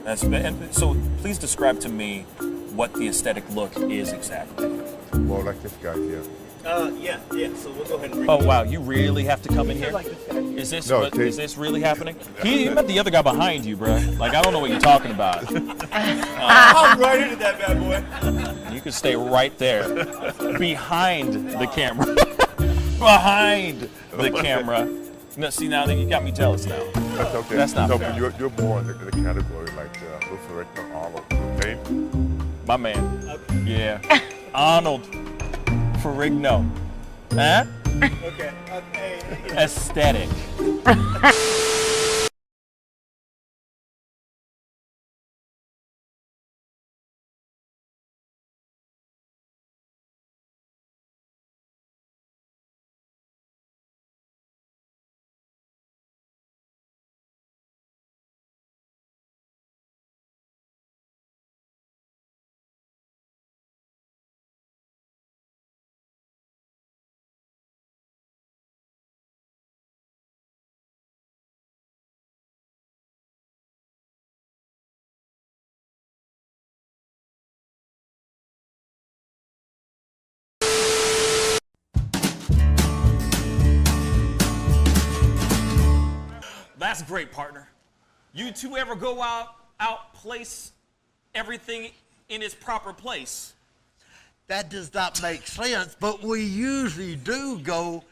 And so please describe to me what the aesthetic look is exactly. Well, like this guy here. Yeah. So we'll go ahead and bring Oh wow, you really have to come in here? Is this is this really happening? You met the other guy behind you, bro. Like I don't know what you're talking about. I'm right into that bad boy. You can stay right there, behind the camera, behind the camera. No, see now you got me jealous now. That's okay. That's not no, fair. but you're more in the category like Luther Arnold. Okay? My man. Yeah. Arnold Ferrigno. Huh? Okay. Aesthetic. That's great, partner. You two ever go outplace everything in its proper place? That does not make sense, but we usually do go.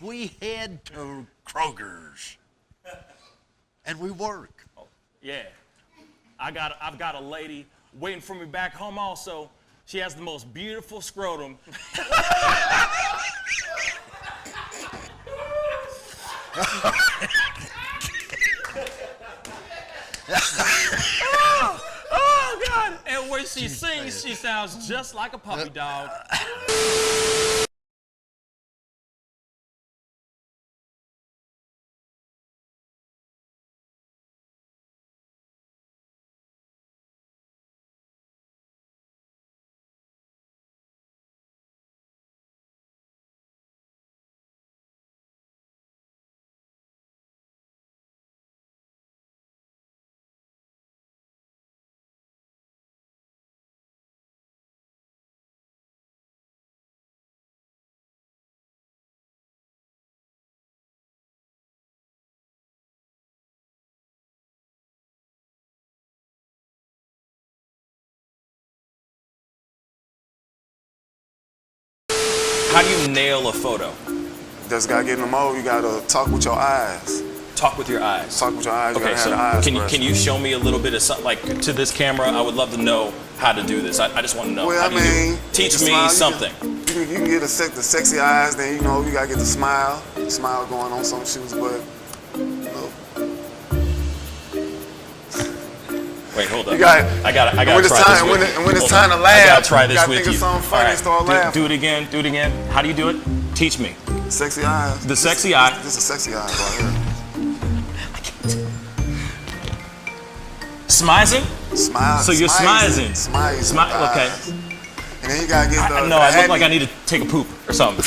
We head to Kroger's, and we work. Oh, yeah. I've got a lady waiting for me back home also. She has the most beautiful scrotum. Oh, God! And when she sings, she sounds just like a puppy dog. How do you nail a photo? Just gotta get in the mode. You gotta talk with your eyes. Talk with your eyes. Talk with your eyes. Okay, you so gotta have the eyes can you show me a little bit of something, like to this camera? I would love to know how to do this. I just want to know. Well, how do you do it? Teach me smile, something. You can get the sexy eyes. Then you gotta get the smile. Smile going on some shoes, but Wait, hold up. you got. I gotta when try it's this time, with when, you. when it's Hold time on. to laugh, I gotta try you this gotta with think you. of something funny and start laughing. Do it again. Do it again. How do you do it? Teach me. Sexy eyes. The sexy eye. This is sexy eyes right here. Smizing? Smile. So you're smizing. Smile. Okay. And then you gotta get the. No, I look like I need to take a poop or something.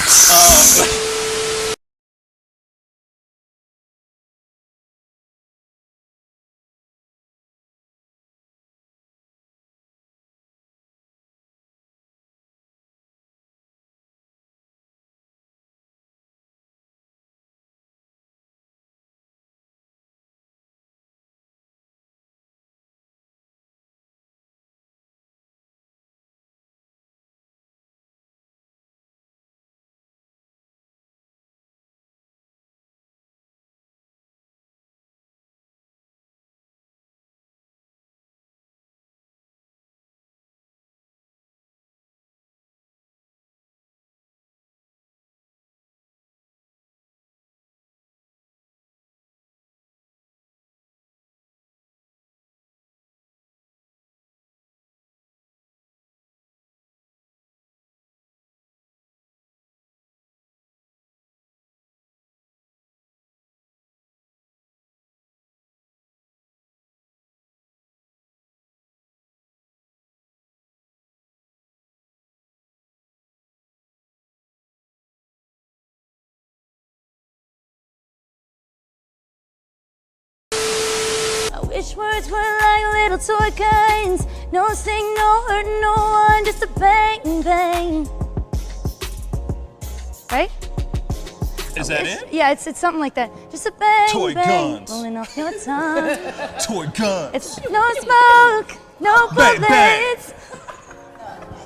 Wish words were like little toy guns. No sting, no hurt, no one, just a bang, bang. Right? Is that it? Yeah, it's something like that. Just a bang, Toy bang, guns. rolling off your tongue. Toy guns. It's no smoke, no Bang, bang. bullets.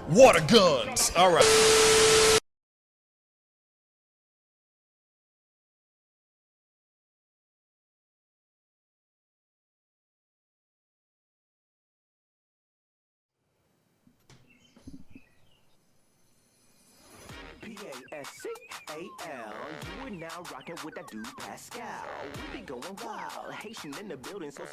Water guns. All right. Pascal, you are now rocking with that dude Pascal. We be going wild, Haitian in the building, so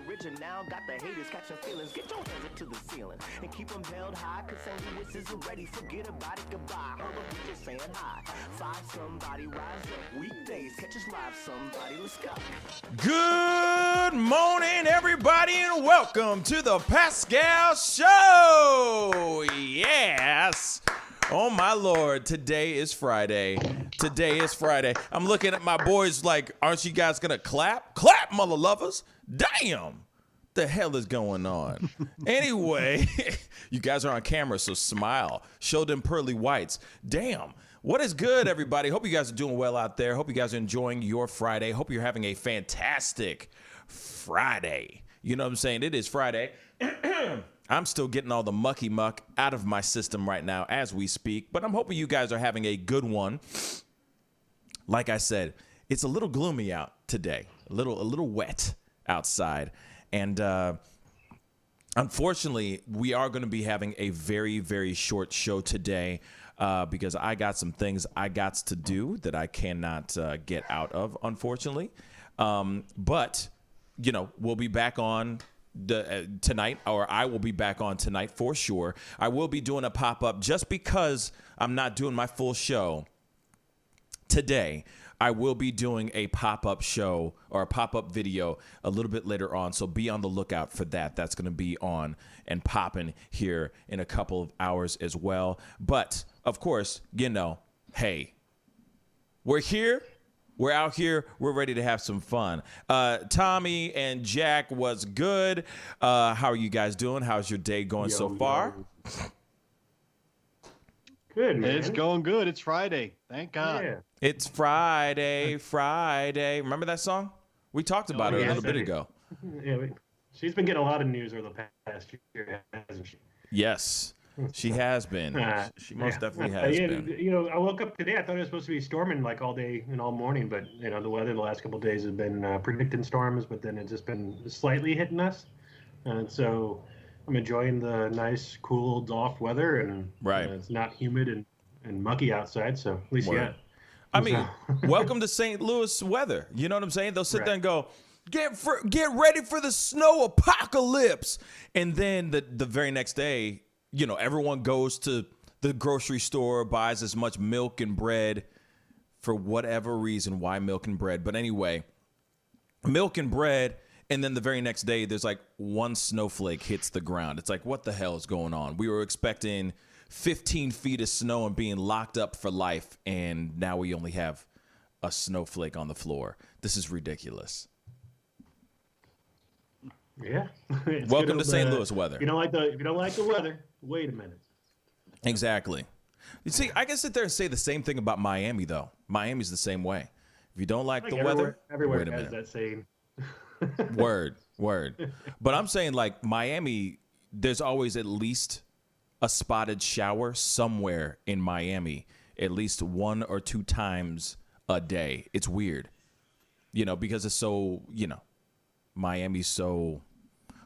original. Got the haters catching feelings. Get your hands up to the ceiling and keep them held high. Cause St. Louis isn't ready. Forget about it, goodbye. Hold up, we just saying hi. Five somebody rise up. Weekdays, catch us live. Somebody, let's go. Good morning, everybody, and welcome to the Pascal Show. Yes. Oh, my Lord. Today is Friday. Today is Friday. I'm looking at my boys like, aren't you guys going to clap? Clap, mother lovers. Damn. The hell is going on? Anyway, you guys are on camera, so smile. Show them pearly whites. Damn. What is good, everybody? Hope you guys are doing well out there. Hope you guys are enjoying your Friday. Hope you're having a fantastic Friday. You know what I'm saying? It is Friday. I'm still getting all the mucky muck out of my system right now as we speak, but I'm hoping you guys are having a good one. Like I said, it's a little gloomy out today, a little wet outside, and unfortunately, we are going to be having a very, very short show today because I got some things I got to do that I cannot get out of, unfortunately. But you know, we'll be back on tonight, or I will be back on tonight for sure. I will be doing a pop-up just because I'm not doing my full show today. I will be doing a pop-up show or a pop-up video a little bit later on, so be on the lookout for that. That's going to be on and popping here in a couple of hours as well. But of course, you know, hey, we're here. We're out here. We're ready to have some fun. Tommy and Jack, what's good? How are you guys doing? How's your day going so far? Good, man. It's going good. It's Friday. Thank God. Yeah. It's Friday, Friday. Remember that song? We talked about it a little bit ago. Yeah, she's been getting a lot of news over the past year, hasn't she? Yes, she has been. She most definitely has been. You know, I woke up today. I thought it was supposed to be storming like all day and all morning, but you know, the weather the last couple of days has been predicting storms, but then it's just been slightly hitting us, and so I'm enjoying the nice, cooled off weather, and it's not humid and mucky outside, so at least I mean, welcome to St. Louis weather. You know what I'm saying? They'll sit there and go, get ready for the snow apocalypse, and then the very next day, you know, everyone goes to the grocery store, buys as much milk and bread for whatever reason. Why milk and bread? But anyway, milk and bread. And then the very next day, there's like one snowflake hits the ground. It's like, what the hell is going on? We were expecting 15 feet of snow and being locked up for life. And now we only have a snowflake on the floor. This is ridiculous. Yeah. Welcome to St. Louis weather. If you don't like the weather, wait a minute. Exactly. You see, I can sit there and say the same thing about Miami, though. Miami's the same way. If you don't like the weather, everywhere wait a has minute. that saying. Word. But I'm saying, like, Miami, there's always at least a spotted shower somewhere in Miami, at least 1 or 2 times a day. It's weird, you know, because it's so, you know, Miami's so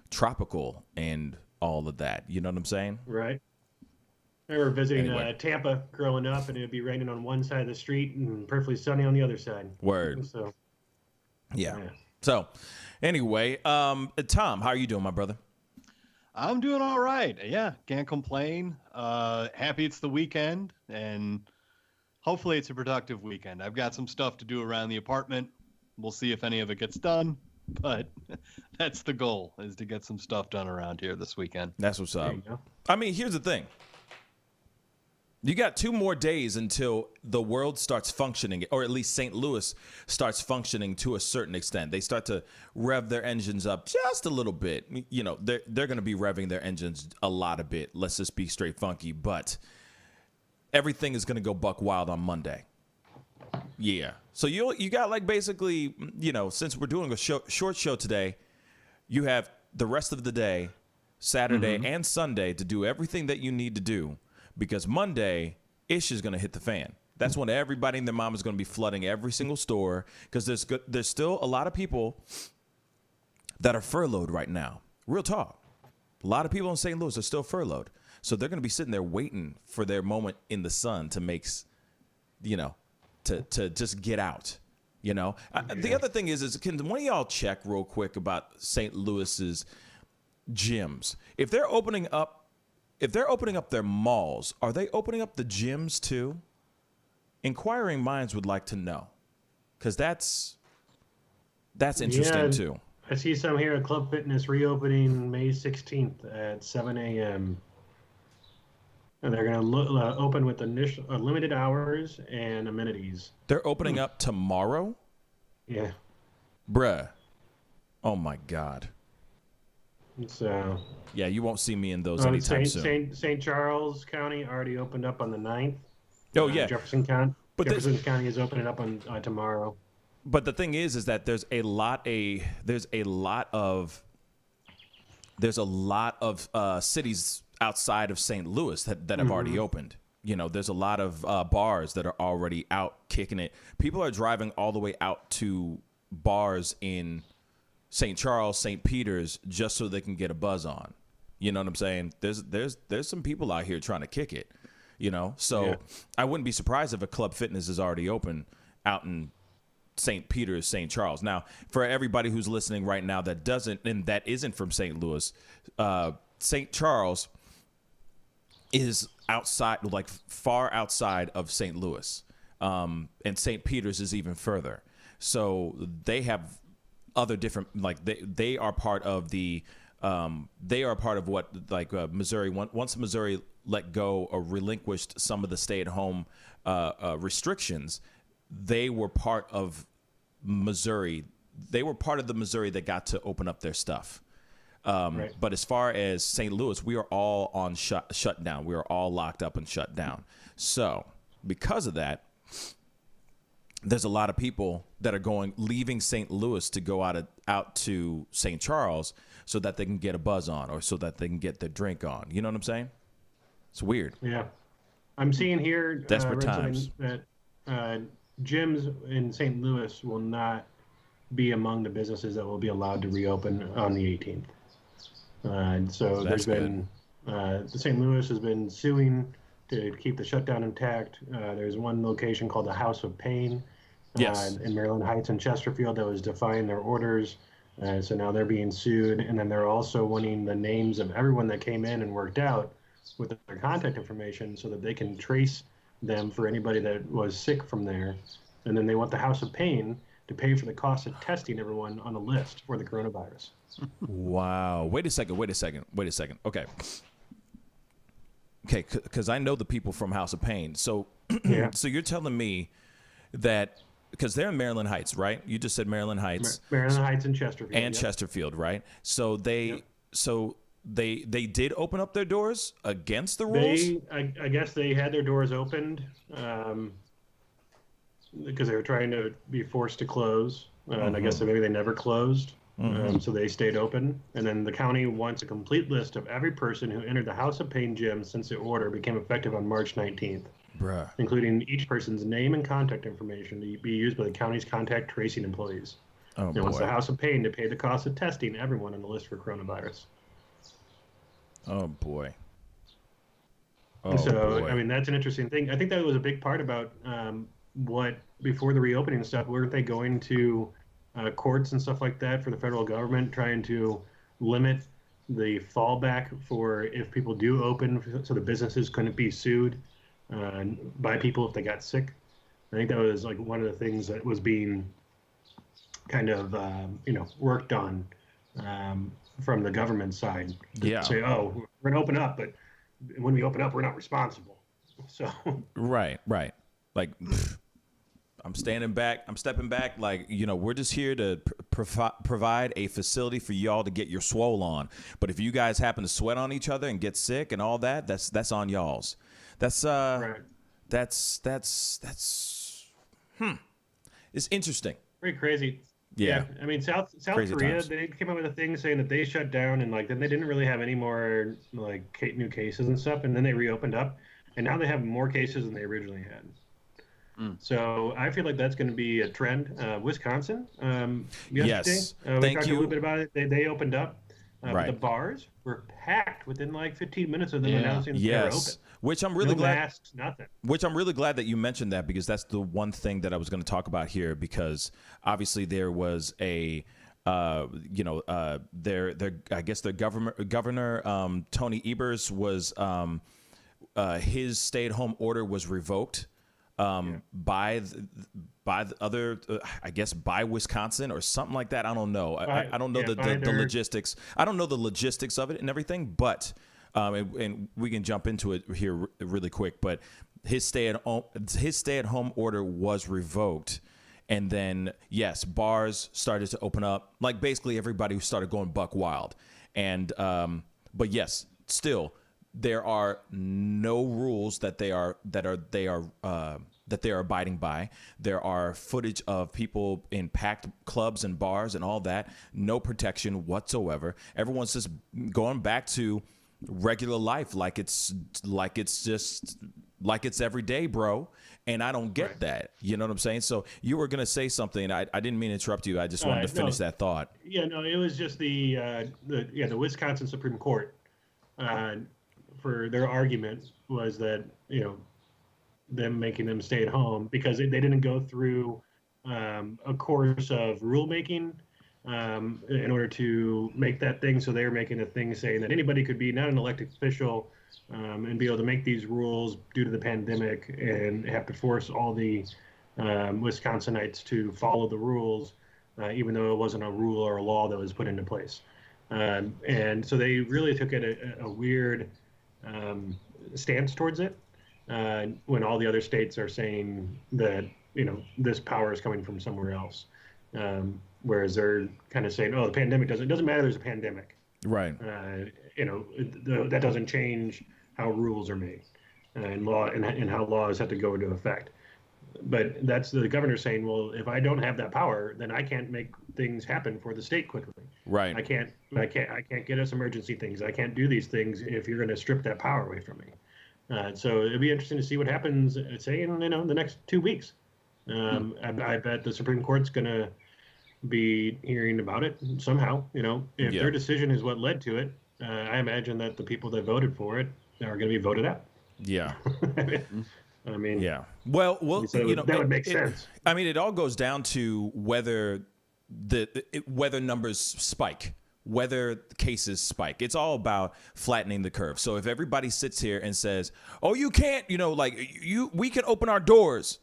tropical and all of that. You know what I'm saying? Right. I remember visiting Tampa growing up, and it would be raining on one side of the street and perfectly sunny on the other side. Word. So, yeah. So, anyway, Tom, how are you doing, my brother? I'm doing all right. Yeah, can't complain. Happy it's the weekend, and hopefully it's a productive weekend. I've got some stuff to do around the apartment. We'll see if any of it gets done, but that's the goal, is to get some stuff done around here this weekend. That's what's up. I mean, here's the thing. You got 2 more days until the world starts functioning, or at least St. Louis starts functioning to a certain extent. They start to rev their engines up just a little bit. You know, they're going to be revving their engines a lot a bit. Let's just be straight funky. But everything is going to go buck wild on Monday. Yeah. So you got like basically, you know, since we're doing a short show today, you have the rest of the day, Saturday and Sunday, to do everything that you need to do. Because Monday, ish is going to hit the fan. That's when everybody and their mom is going to be flooding every single store, because there's still a lot of people that are furloughed right now. Real talk. A lot of people in St. Louis are still furloughed. So they're going to be sitting there waiting for their moment in the sun to make, you know, to just get out. You know, the other thing is can one of y'all check real quick about St. Louis's gyms? If they're opening up their malls, are they opening up the gyms too? Inquiring minds would like to know, because that's interesting too. I see some here at Club Fitness reopening May 16th at 7 a.m. And they're going to open with initial limited hours and amenities. They're opening up tomorrow? Yeah. Bruh. Oh, my God. So. Yeah, you won't see me in those anytime soon. St. Charles County already opened up on the 9th. Oh, yeah. Jefferson County is opening up on tomorrow. But the thing is that there's a lot of cities outside of St. Louis that have already opened. You know, there's a lot of bars that are already out kicking it. People are driving all the way out to bars in St. Charles, St. Peter's, just so they can get a buzz on. You know what I'm saying? There's some people out here trying to kick it, you know? So I wouldn't be surprised if a Club Fitness is already open out in St. Peter's, St. Charles. Now, for everybody who's listening right now that isn't from St. Louis, St. Charles is outside, like far outside of St. Louis. And St. Peter's is even further. So they have other different, like they are part of what, like Missouri, once Missouri let go or relinquished some of the stay-at-home restrictions, they were part of Missouri. They were part of the Missouri that got to open up their stuff. Right. But as far as St. Louis, we are all on shutdown. We are all locked up and shut down. So because of that, there's a lot of people that are leaving St. Louis to go out to St. Charles so that they can get a buzz on, or so that they can get their drink on. You know what I'm saying? It's weird. Yeah. I'm seeing here desperate times that gyms in St. Louis will not be among the businesses that will be allowed to reopen on the 18th. So there's been St. Louis has been suing to keep the shutdown intact. There's one location called the House of Pain in Maryland Heights and Chesterfield that was defying their orders. So now they're being sued. And then they're also wanting the names of everyone that came in and worked out with their contact information so that they can trace them for anybody that was sick from there. And then they want the House of Pain to pay for the cost of testing everyone on the list for the coronavirus. Wow. Wait a second. Okay. Okay, because I know the people from House of Pain. So, so you're telling me that, because they're in Maryland Heights, right? You just said Maryland Heights. Maryland Heights and Chesterfield. And Chesterfield, right? So they did open up their doors against the rules? I guess they had their doors opened because they were trying to be forced to close. And I guess maybe they never closed. So they stayed open. And then the county wants a complete list of every person who entered the House of Pain gym since the order became effective on March 19th. Bruh. Including each person's name and contact information to be used by the county's contact tracing employees. It wants the House of Pain to pay the cost of testing everyone on the list for coronavirus. Oh, boy. Boy. I mean, that's an interesting thing. I think that was a big part about what, before the reopening stuff, weren't they going to courts and stuff like that for the federal government, trying to limit the fallback for if people do open so the businesses couldn't be sued by people if they got sick. I think that was like one of the things that was being kind of, worked on from the government side. To say, oh, we're going to open up, but when we open up, we're not responsible. So Right. Like, I'm standing back. I'm stepping back. Like, we're just here to provide a facility for y'all to get your swole on. But if you guys happen to sweat on each other and get sick and all that, that's on y'all's. That's right. that's it's interesting. Pretty crazy. Yeah. I mean, South Crazy Korea, times. they came up with a thing saying that they shut down and then they didn't really have any more new cases and stuff, and then they reopened up, and now they have more cases than they originally had. So I feel like that's going to be a trend. Wisconsin, yesterday, Yes. we Thank talked you. a little bit about it. They opened up. But Right. the bars were packed within 15 minutes of them announcing that they were Yes. open. Which I'm really No glad. masks, nothing. Which I'm really glad that you mentioned that, because that's the one thing that I was going to talk about here, because obviously there was I guess their governor Tony Evers was his stay-at-home order was revoked by the other I guess by Wisconsin or something like that. I don't know. I don't know the logistics. I don't know the logistics of it and everything, but and we can jump into it here really quick. But his stay-at-home order was revoked. And then, yes, bars started to open up. Like, basically everybody started going buck wild. And but yes, still there are no rules that they are abiding by. There are footage of people in packed clubs and bars and all that. No protection whatsoever. Everyone's just going back to regular life, like it's every day, bro. And I don't get that. You know what I'm saying? So you were gonna say something. I didn't mean to interrupt you. I just wanted to finish that thought. Yeah, no, it was just the Wisconsin Supreme Court for their argument was that them making them stay at home because they didn't go through a course of rulemaking in order to make that thing. So they were making a thing saying that anybody could be not an elected official and be able to make these rules due to the pandemic and have to force all the Wisconsinites to follow the rules, even though it wasn't a rule or a law that was put into place. And so they really took it a weird stance towards it when all the other states are saying that, this power is coming from somewhere else. Whereas they're kind of saying, oh, the pandemic it doesn't matter, there's a pandemic. Right. That doesn't change how rules are made and law and how laws have to go into effect. But that's the governor saying, well, if I don't have that power, then I can't make things happen for the state quickly. Right. I can't get us emergency things. I can't do these things if you're going to strip that power away from me. So it'd be interesting to see what happens, say, in the next 2 weeks. I bet the Supreme Court's going to be hearing about it somehow. If their decision is what led to it, I imagine that the people that voted for it are going to be voted out. Yeah. I mean, yeah. Well, that would make sense. I mean, it all goes down to whether whether numbers spike, whether cases spike. It's all about flattening the curve. So if everybody sits here and says, "Oh, you can't," we can open our doors,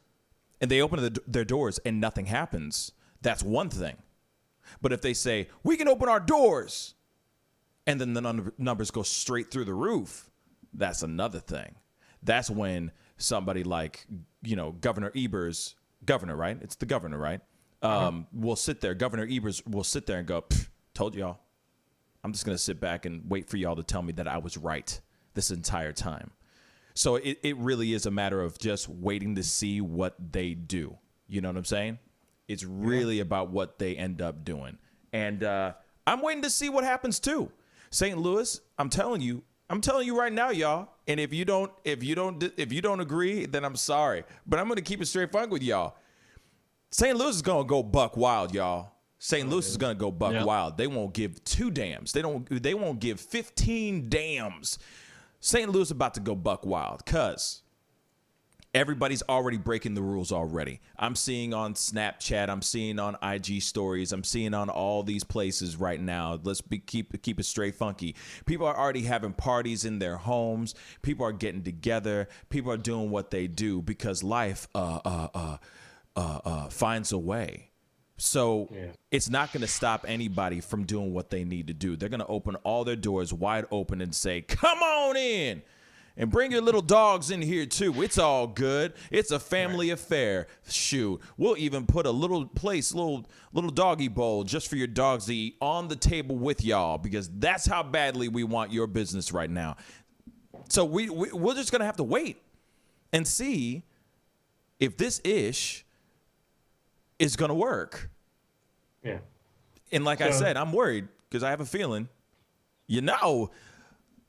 and they open their doors and nothing happens, that's one thing. But if they say, "We can open our doors," and then the numbers go straight through the roof, that's another thing. That's when somebody like, Governor Evers, right? It's the governor, right? Will sit there. Governor Evers will sit there and go, "Told y'all. I'm just going to sit back and wait for y'all to tell me that I was right this entire time." So it really is a matter of just waiting to see what they do. You know what I'm saying? It's really about what they end up doing. And I'm waiting to see what happens too. St. Louis, I'm telling you right now, y'all. And if you don't agree, then I'm sorry. But I'm going to keep it straight fun with y'all. St. Louis is going to go buck wild, y'all. St. Louis is going to go buck wild. They won't give 2 dams. They won't give 15 dams. St. Louis is about to go buck wild because everybody's already breaking the rules already. I'm seeing on Snapchat, I'm seeing on IG stories, I'm seeing on all these places right now. Let's keep it straight funky. People are already having parties in their homes. People are getting together. People are doing what they do because life finds a way. So it's not going to stop anybody from doing what they need to do. They're going to open all their doors wide open and say, "Come on in." And bring your little dogs in here, too. It's all good. It's a family affair. Shoot. We'll even put a little doggy bowl just for your dogs to eat on the table with y'all, because that's how badly we want your business right now. So we're just going to have to wait and see if this ish is going to work. Yeah. And like I said, I'm worried because I have a feeling,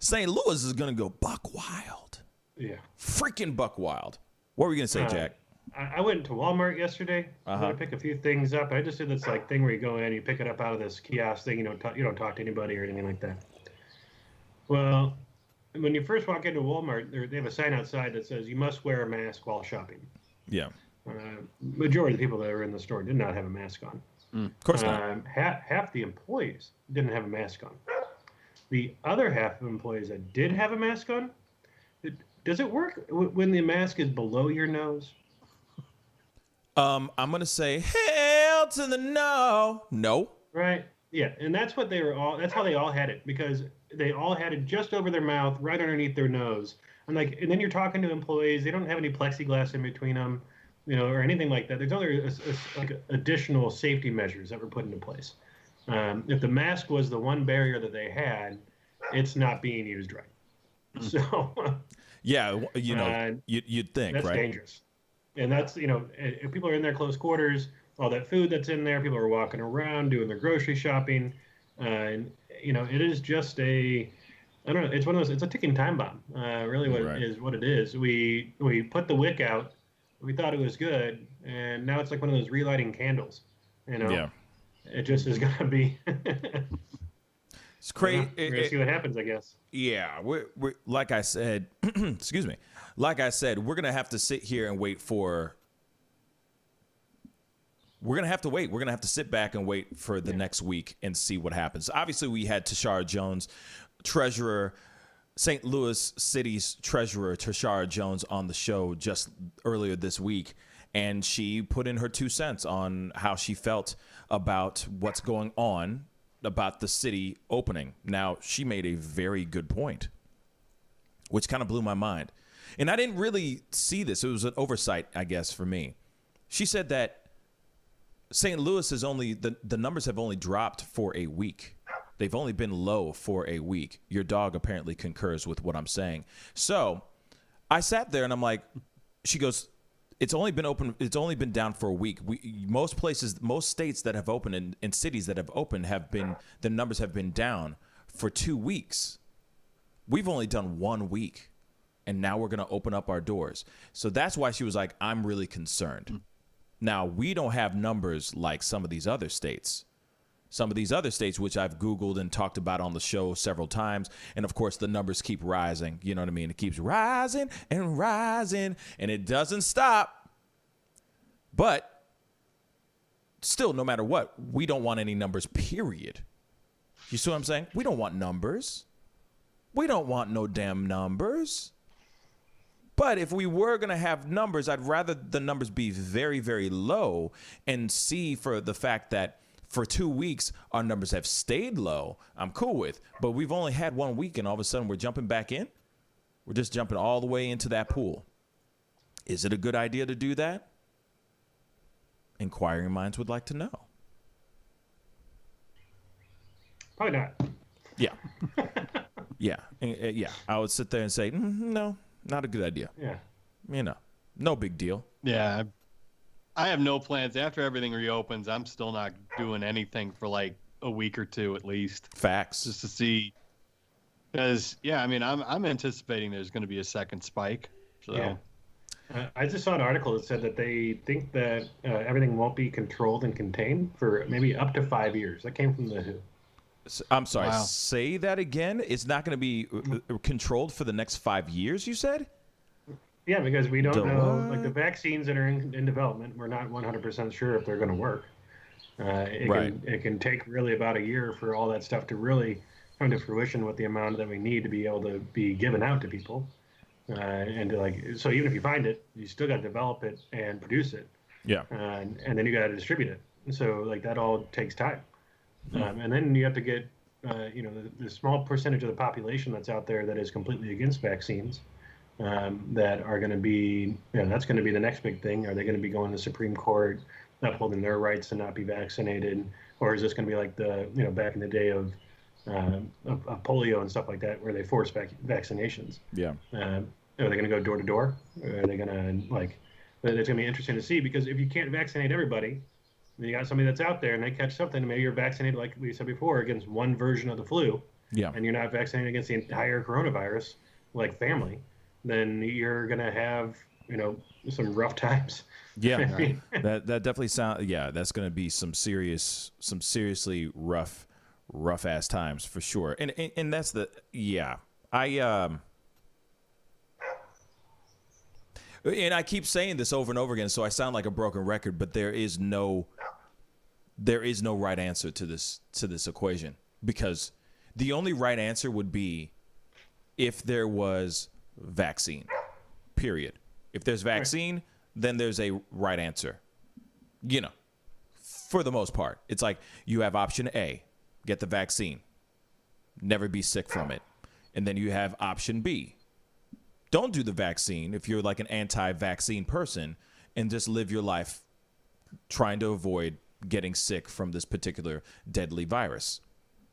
St. Louis is going to go buck wild. Yeah. Freaking buck wild. What were you going to say, Jack? I went to Walmart yesterday. I'm going to pick a few things up. I just did this thing where you go in, you pick it up out of this kiosk thing. You don't talk to anybody or anything like that. Well, when you first walk into Walmart, they have a sign outside that says you must wear a mask while shopping. Yeah. Majority of the people that were in the store did not have a mask on. Of course not. Half the employees didn't have a mask on. The other half of employees that did have a mask on, does it work when the mask is below your nose? I'm going to say, hell to the no. No. Right. Yeah. And that's what that's how they all had it, because they all had it just over their mouth, right underneath their nose. And then you're talking to employees, they don't have any plexiglass in between them, or anything like that. There's other additional safety measures that were put into place. If the mask was the one barrier that they had, it's not being used right. So, yeah, you'd think, that's right? dangerous. And that's, if people are in their close quarters, all that food that's in there, people are walking around doing their grocery shopping. And, it is just I don't know, it's a ticking time bomb. Really what it is. We put the wick out, we thought it was good, and now it's like one of those relighting candles, Yeah. It just is going to be. It's crazy. We're going to see what happens, I guess. Yeah. We're like I said, excuse me. Like I said, we're going to have to sit here and wait for. We're going to have to wait. We're going to have to sit back and wait for the next week and see what happens. Obviously, we had Tashara Jones, treasurer, St. Louis City's treasurer, Tashara Jones, on the show just earlier this week. And she put in her 2 cents on how she felt about what's going on about the city opening. Now, she made a very good point, which kind of blew my mind. And I didn't really see this. It was an oversight, I guess, for me. She said that St. Louis is the numbers have only dropped for a week. They've only been low for a week. Your dog apparently concurs with what I'm saying. So I sat there and I'm like, she goes, it's only been open. It's only been down for a week. Most states that have opened and cities that have opened the numbers have been down for 2 weeks. We've only done 1 week, and now we're going to open up our doors. So that's why she was like, I'm really concerned. Now, we don't have numbers like some of these other states. Some of these other states, which I've Googled and talked about on the show several times. And, of course, the numbers keep rising. You know what I mean? It keeps rising and rising, and it doesn't stop. But still, no matter what, we don't want any numbers, period. You see what I'm saying? We don't want numbers. We don't want no damn numbers. But if we were going to have numbers, I'd rather the numbers be very, very low and see for the fact that for 2 weeks, our numbers have stayed low. I'm cool with. But we've only had 1 week, and all of a sudden we're jumping back in. We're just jumping all the way into that pool. Is it a good idea to do that? Inquiring minds would like to know. Probably not. Yeah. Yeah. I would sit there and say, no, not a good idea. Yeah. No big deal. Yeah. I have no plans. After everything reopens, I'm still not doing anything for like a week or two at least. Facts. Just to see. Because, I'm anticipating there's going to be a second spike. So. Yeah. I just saw an article that said that they think that everything won't be controlled and contained for maybe up to 5 years. That came from the WHO. I'm sorry. Wow. Say that again. It's not going to be controlled for the next 5 years, you said? Yeah, because we don't know. Like the vaccines that are in development, we're not 100% sure if they're going to work. It can take really about a year for all that stuff to really come to fruition with the amount that we need to be able to be given out to people. So even if you find it, you still got to develop it and produce it. Yeah. And then you got to distribute it. So that all takes time. And then you have to get, the small percentage of the population that's out there that is completely against vaccines. that are going to be, that's going to be the next big thing. Are they going to be going to the Supreme Court, upholding their rights to not be vaccinated? Or is this going to be like back in the day of polio and stuff like that, where they force vaccinations? Yeah. Are they going to go door to door? Are they going to it's going to be interesting to see, because if you can't vaccinate everybody, then you got somebody that's out there and they catch something, and maybe you're vaccinated, like we said before, against one version of the flu. Yeah. And you're not vaccinated against the entire coronavirus, like family, then you're going to have, some rough times. Yeah. Right. that definitely sounds, that's going to be some seriously rough ass times for sure. And that's and I keep saying this over and over again, so I sound like a broken record, but there is no right answer to this equation, because the only right answer would be if there was vaccine, period. If there's vaccine, then there's a right answer. For the most part, it's like you have option A, get the vaccine, never be sick from it. And then you have option B, don't do the vaccine if you're like an anti-vaccine person, and just live your life trying to avoid getting sick from this particular deadly virus.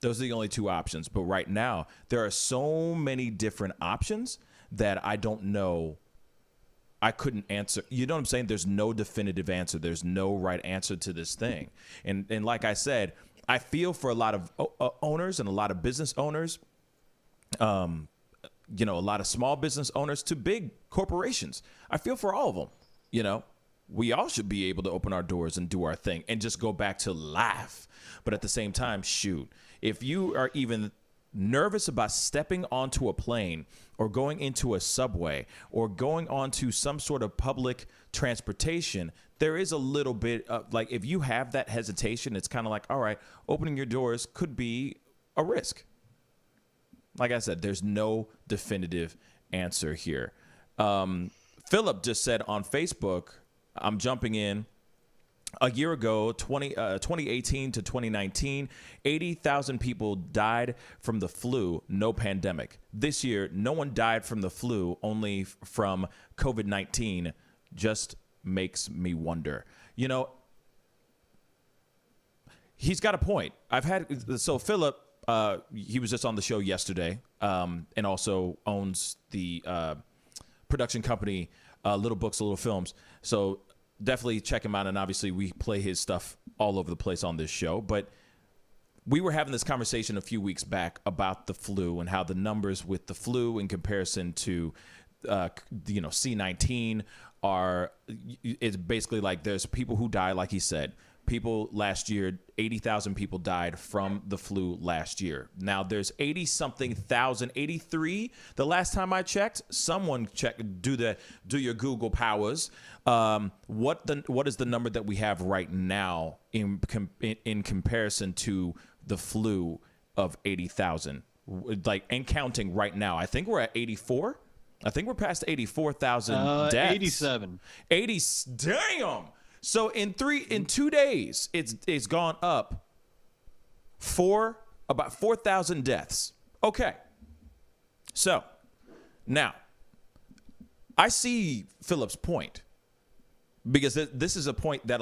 Those are the only two options. But right now, there are so many different options that I don't know. I couldn't answer. You know what I'm saying? There's no definitive answer. There's no right answer to this thing. And like I said, I feel for a lot of owners and a lot of business owners, a lot of small business owners to big corporations. I feel for all of them. We all should be able to open our doors and do our thing and just go back to life. But at the same time, shoot, if you are even nervous about stepping onto a plane or going into a subway or going onto some sort of public transportation, there is a little bit of if you have that hesitation, it's kind of like, all right, opening your doors could be a risk. Like I said, there's no definitive answer here. Philip just said on Facebook, I'm jumping in. A year ago, 2018 to 2019, 80,000 people died from the flu, no pandemic. This year, no one died from the flu, only from COVID-19. Just makes me wonder. He's got a point. Philip, he was just on the show yesterday, and also owns the production company, Little Books, Little Films. So definitely check him out. And obviously we play his stuff all over the place on this show. But we were having this conversation a few weeks back about the flu and how the numbers with the flu in comparison to, C-19 it's basically like there's people who die, like he said. People last year, 80,000 people died from the flu last year. Now there's 80-something thousand, 83. The last time I checked, someone do your Google powers. What is the number that we have right now in comparison to the flu of 80,000? And counting right now. I think we're at 84. I think we're past 84,000 deaths. 87. 80. Damn. So in 2 days, it's gone up about 4,000 deaths. Okay. So now I see Philip's point, because this is a point that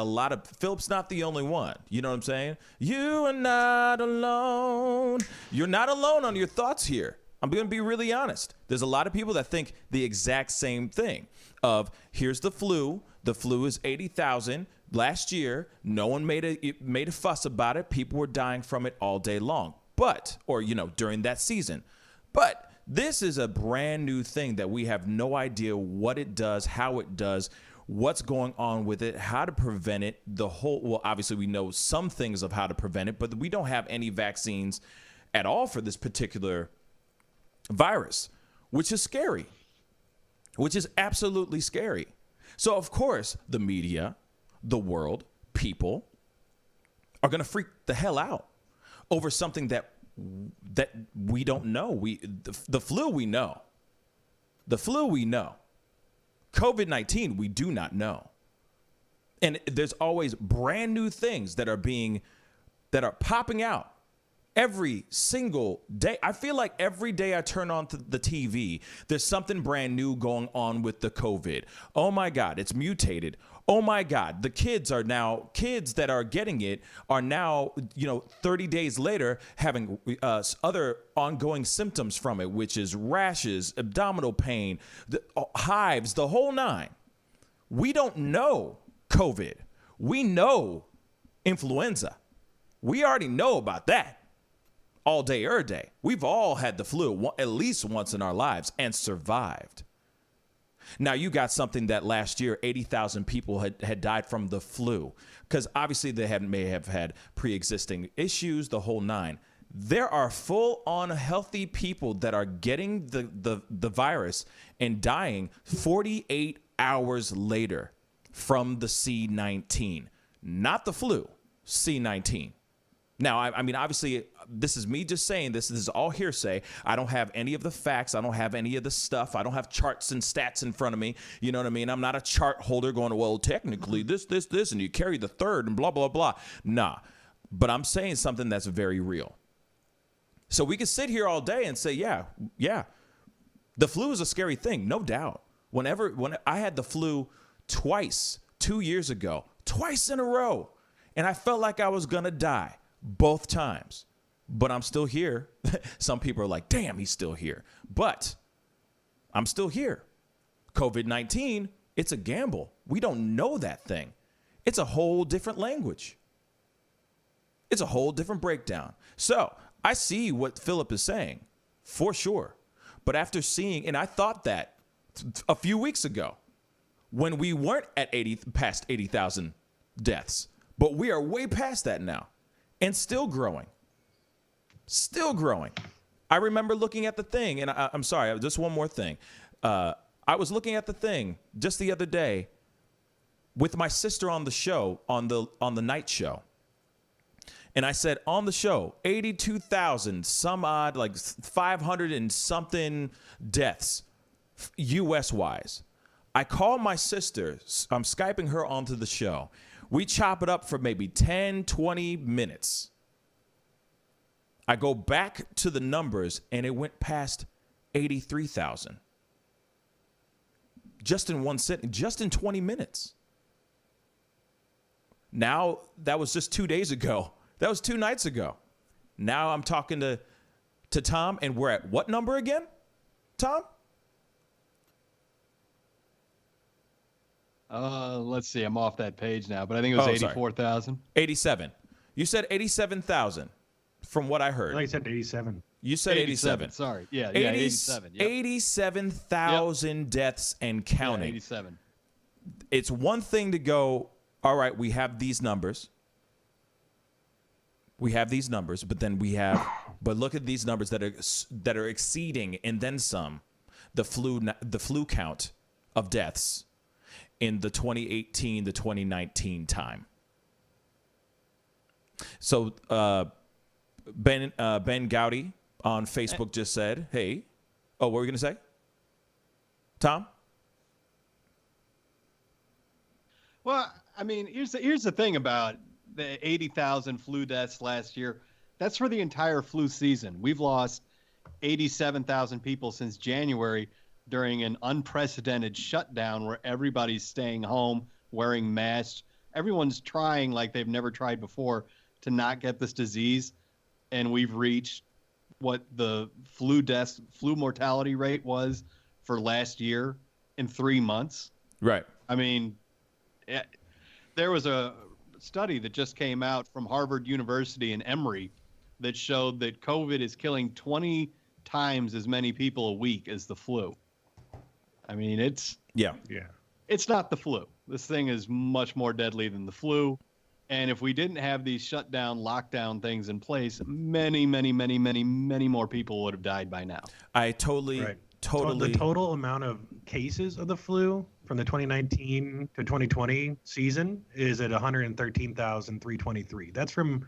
Philip's not the only one. You know what I'm saying? You are not alone. You're not alone on your thoughts here. I'm going to be really honest. There's a lot of people that think the exact same thing of here's the flu. The flu is 80,000. Last year, no one made a fuss about it. People were dying from it all day long. During that season. But this is a brand new thing that we have no idea what it does, how it does, what's going on with it, how to prevent it. Obviously we know some things of how to prevent it, but we don't have any vaccines at all for this particular virus, which is scary, which is absolutely scary. So, of course, the media, the world, people are going to freak the hell out over something that we don't know. The flu we know. The flu we know. COVID-19 we do not know. And there's always brand new things that are popping out Every single day. I feel like every day I turn on the TV, there's something brand new going on with the COVID. Oh my God, it's mutated. Oh my God, the kids that are getting it are now, 30 days later having other ongoing symptoms from it, which is rashes, abdominal pain, hives, the whole nine. We don't know COVID. We know influenza. We already know about that. All day, every day. We've all had the flu at least once in our lives and survived. Now, you got something that last year, 80,000 people had died from the flu because obviously they may have had pre-existing issues, the whole nine. There are full-on healthy people that are getting the virus and dying 48 hours later from the C-19. Not the flu, C-19. Now, I mean, obviously, this is me just saying this. This is all hearsay. I don't have any of the facts. I don't have any of the stuff. I don't have charts and stats in front of me. You know what I mean? I'm not a chart holder going, well, technically this, and you carry the third and blah, blah, blah. Nah, but I'm saying something that's very real. So we can sit here all day and say, yeah, the flu is a scary thing, no doubt. When I had the flu twice, 2 years ago, twice in a row, and I felt like I was going to die. Both times, but I'm still here. Some people are like, damn, he's still here. But I'm still here. COVID-19, it's a gamble. We don't know that thing. It's a whole different language. It's a whole different breakdown. So I see what Philip is saying for sure. But after seeing, and I thought that a few weeks ago when we weren't at past 80,000 deaths, but we are way past that now. And still growing. Still growing. I remember looking at the thing, and I'm sorry, just one more thing. I was looking at the thing just the other day with my sister on the show, on the night show. And I said, on the show, 82,000, some odd, like 500 and something deaths, U.S.-wise. I call my sister. I'm Skyping her onto the show. We chop it up for maybe 10, 20 minutes. I go back to the numbers, and it went past 83,000. Just in one sitting, just in 20 minutes. Now, that was just 2 days ago. That was 2 nights ago. Now I'm talking to Tom, and we're at what number again, Tom? Let's see. I'm off that page now, but I think it was 84,000. 87. You said 87,000 from what I heard. I said 87. You said 87. Sorry. Yeah, 87. Yep. 87,000 deaths and counting. Yeah, 87. It's one thing to go, all right, we have these numbers. But then but look at these numbers that are exceeding and then some the flu count of deaths in the 2018 to 2019 time. So Ben Gowdy on Facebook just said, hey, what were we going to say? Tom? Well, I mean, here's the thing about the 80,000 flu deaths last year. That's for the entire flu season. We've lost 87,000 people since January during an unprecedented shutdown where everybody's staying home, wearing masks. Everyone's trying like they've never tried before to not get this disease. And we've reached what the flu mortality rate was for last year in 3 months. Right. I mean, there was a study that just came out from Harvard University and Emory that showed that COVID is killing 20 times as many people a week as the flu. I mean, it's not the flu. This thing is much more deadly than the flu. And if we didn't have these shutdown, lockdown things in place, many, many, many, many, many more people would have died by now. I totally. The total amount of cases of the flu from the 2019 to 2020 season is at 113,323. That's from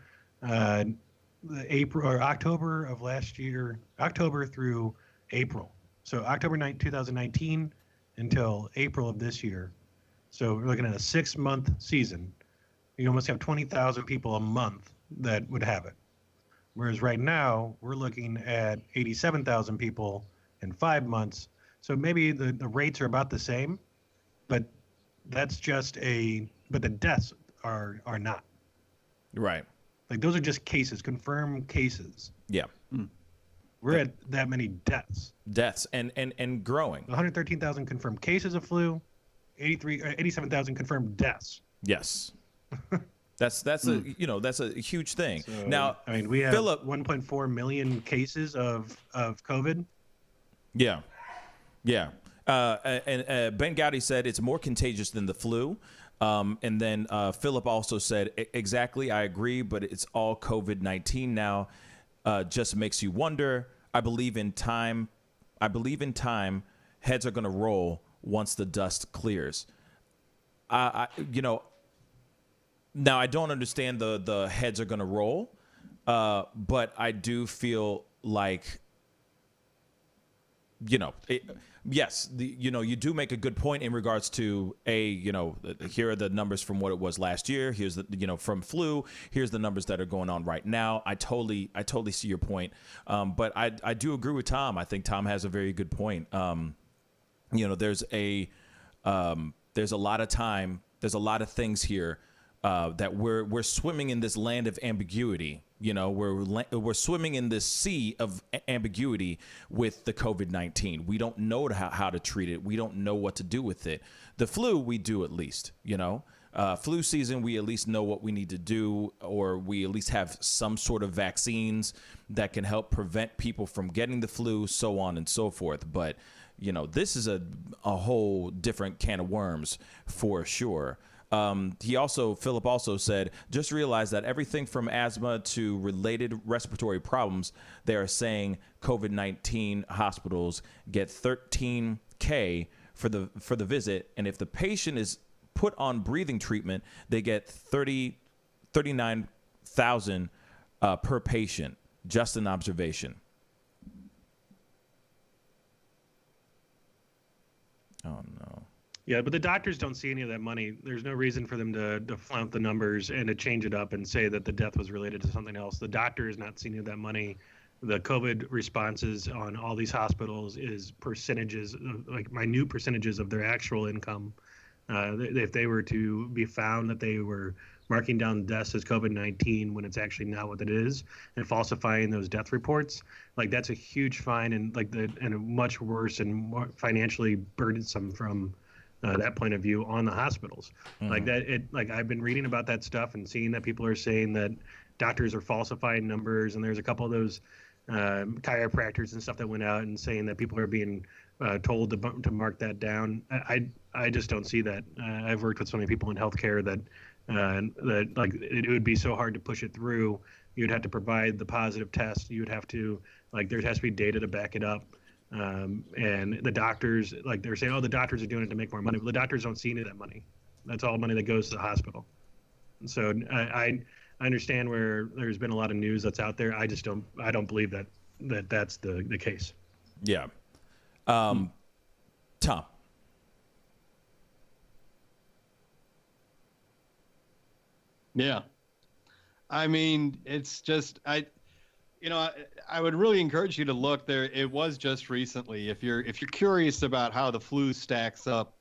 April or October of last year, October through April. So October 2019 until April of this year. So we're looking at a 6-month season. You almost have 20,000 people a month that would have it. Whereas right now we're looking at 87,000 people in 5 months. So maybe the rates are about the same, but that's just but the deaths are not. Right. Like those are just cases, confirmed cases. Yeah. We're at that many deaths. Deaths and growing. 113,000 confirmed cases of flu, 87,000 confirmed deaths. Yes. That's a huge thing. So, now, I mean, we have Philip, 1.4 million cases of COVID. Yeah. Yeah. And Ben Gowdy said it's more contagious than the flu. And then Philip also said, exactly, I agree, but it's all COVID-19 now. Just makes you wonder. I believe in time. Heads are going to roll once the dust clears. Now, I don't understand the heads are going to roll, but I do feel like, yes, you do make a good point in regards to here are the numbers from what it was last year. Here's the, from flu. Here's the numbers that are going on right now. I totally see your point. But I do agree with Tom. I think Tom has a very good point. There's a lot of time. There's a lot of things here that we're swimming in this land of ambiguity. We're swimming in this sea of ambiguity with the COVID-19. We don't know how to treat it. We don't know what to do with it. The flu, we do at least. Flu season, we at least know what we need to do, or we at least have some sort of vaccines that can help prevent people from getting the flu, so on and so forth. But this is a whole different can of worms for sure. Philip also said, just realize that everything from asthma to related respiratory problems, they are saying COVID-19 hospitals get $13K for the visit. And if the patient is put on breathing treatment, they get $39,000 per patient. Just an observation. Oh, no. Yeah, but the doctors don't see any of that money. There's no reason for them to flaunt the numbers and to change it up and say that the death was related to something else. The doctor is not seeing any of that money. The COVID responses on all these hospitals is percentages, like minute percentages of their actual income. If they were to be found that they were marking down deaths as COVID-19 when it's actually not what it is, and falsifying those death reports, like that's a huge fine and a much worse and more financially burdensome from that point of view on the hospitals. Mm-hmm. I've been reading about that stuff and seeing that people are saying that doctors are falsifying numbers, and there's a couple of those chiropractors and stuff that went out and saying that people are being told to mark that down. I just don't see that. I've worked with so many people in healthcare that it would be so hard to push it through. You'd have to provide the positive test. You would have to there has to be data to back it up. And the doctors, they're saying, oh, the doctors are doing it to make more money. Well, the doctors don't see any of that money. That's all money that goes to the hospital. And so I understand where there's been a lot of news that's out there. I don't believe that's the case. Yeah. Tom. Yeah. I mean, it's just, I would really encourage you to look there. It was just recently. If you're curious about how the flu stacks up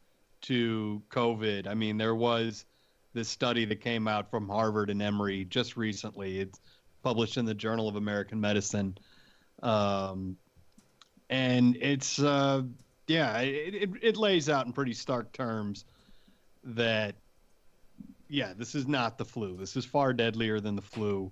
to COVID, I mean, there was this study that came out from Harvard and Emory just recently. It's published in the Journal of American Medicine. And it's, it lays out in pretty stark terms that, this is not the flu. This is far deadlier than the flu,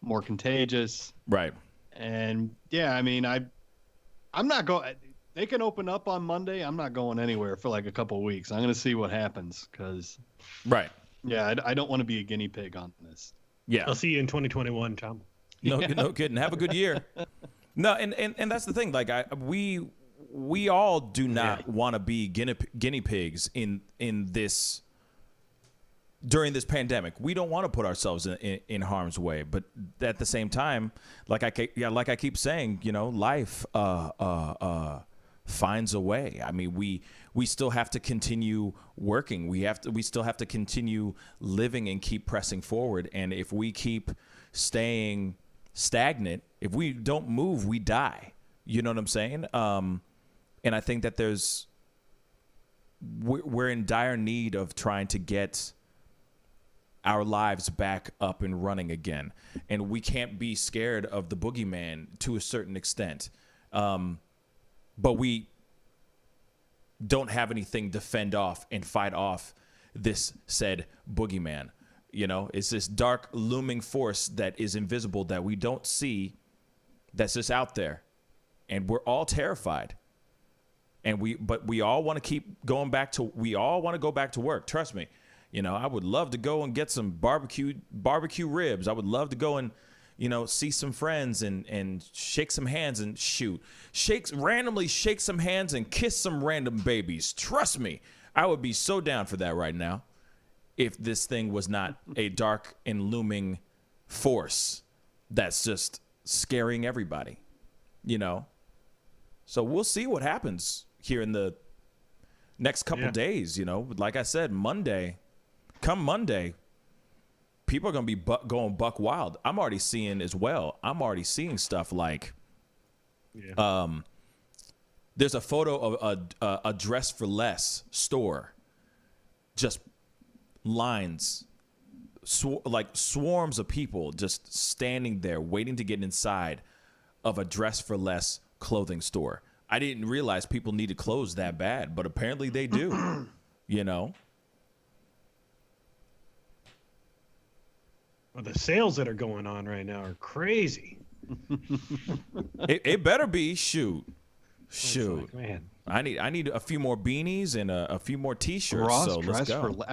more contagious. Right. And I mean, I'm not going. They can open up on Monday. I'm not going anywhere for a couple of weeks. I'm going to see what happens because. Right. Yeah, I don't want to be a guinea pig on this. Yeah. I'll see you in 2021, Tom. No kidding. Have a good year. No, and that's the thing. We all do not want to be guinea pigs in this. During this pandemic, we don't want to put ourselves in harm's way, but at the same time, like I keep saying, life finds a way. I mean, we still have to continue working. We still have to continue living and keep pressing forward. And if we keep staying stagnant. If we don't move, we die. You know what I'm saying? And I think that we're in dire need of trying to get our lives back up and running again. And we can't be scared of the boogeyman to a certain extent. But we don't have anything to fend off and fight off this said boogeyman. You know, it's this dark looming force that is invisible that we don't see, that's just out there. And we're all terrified. But we all want to keep going back to, we all want to go back to work. Trust me. You know, I would love to go and get some barbecue ribs. I would love to go and, you know, see some friends and shake some hands and randomly shake some hands and kiss some random babies. Trust me, I would be so down for that right now if this thing was not a dark and looming force that's just scaring everybody, you know? So we'll see what happens here in the next couple days, you know? Like I said, come Monday, people are going to be going buck wild. I'm already seeing as well. I'm already seeing stuff like, there's a photo of a Dress for Less store, just lines, like swarms of people just standing there waiting to get inside of a Dress for Less clothing store. I didn't realize people needed clothes that bad, but apparently they do, you know? Well, the sales that are going on right now are crazy. It better be. Shoot. Like, man. I need a few more beanies and a few more T-shirts. Ross so let's go.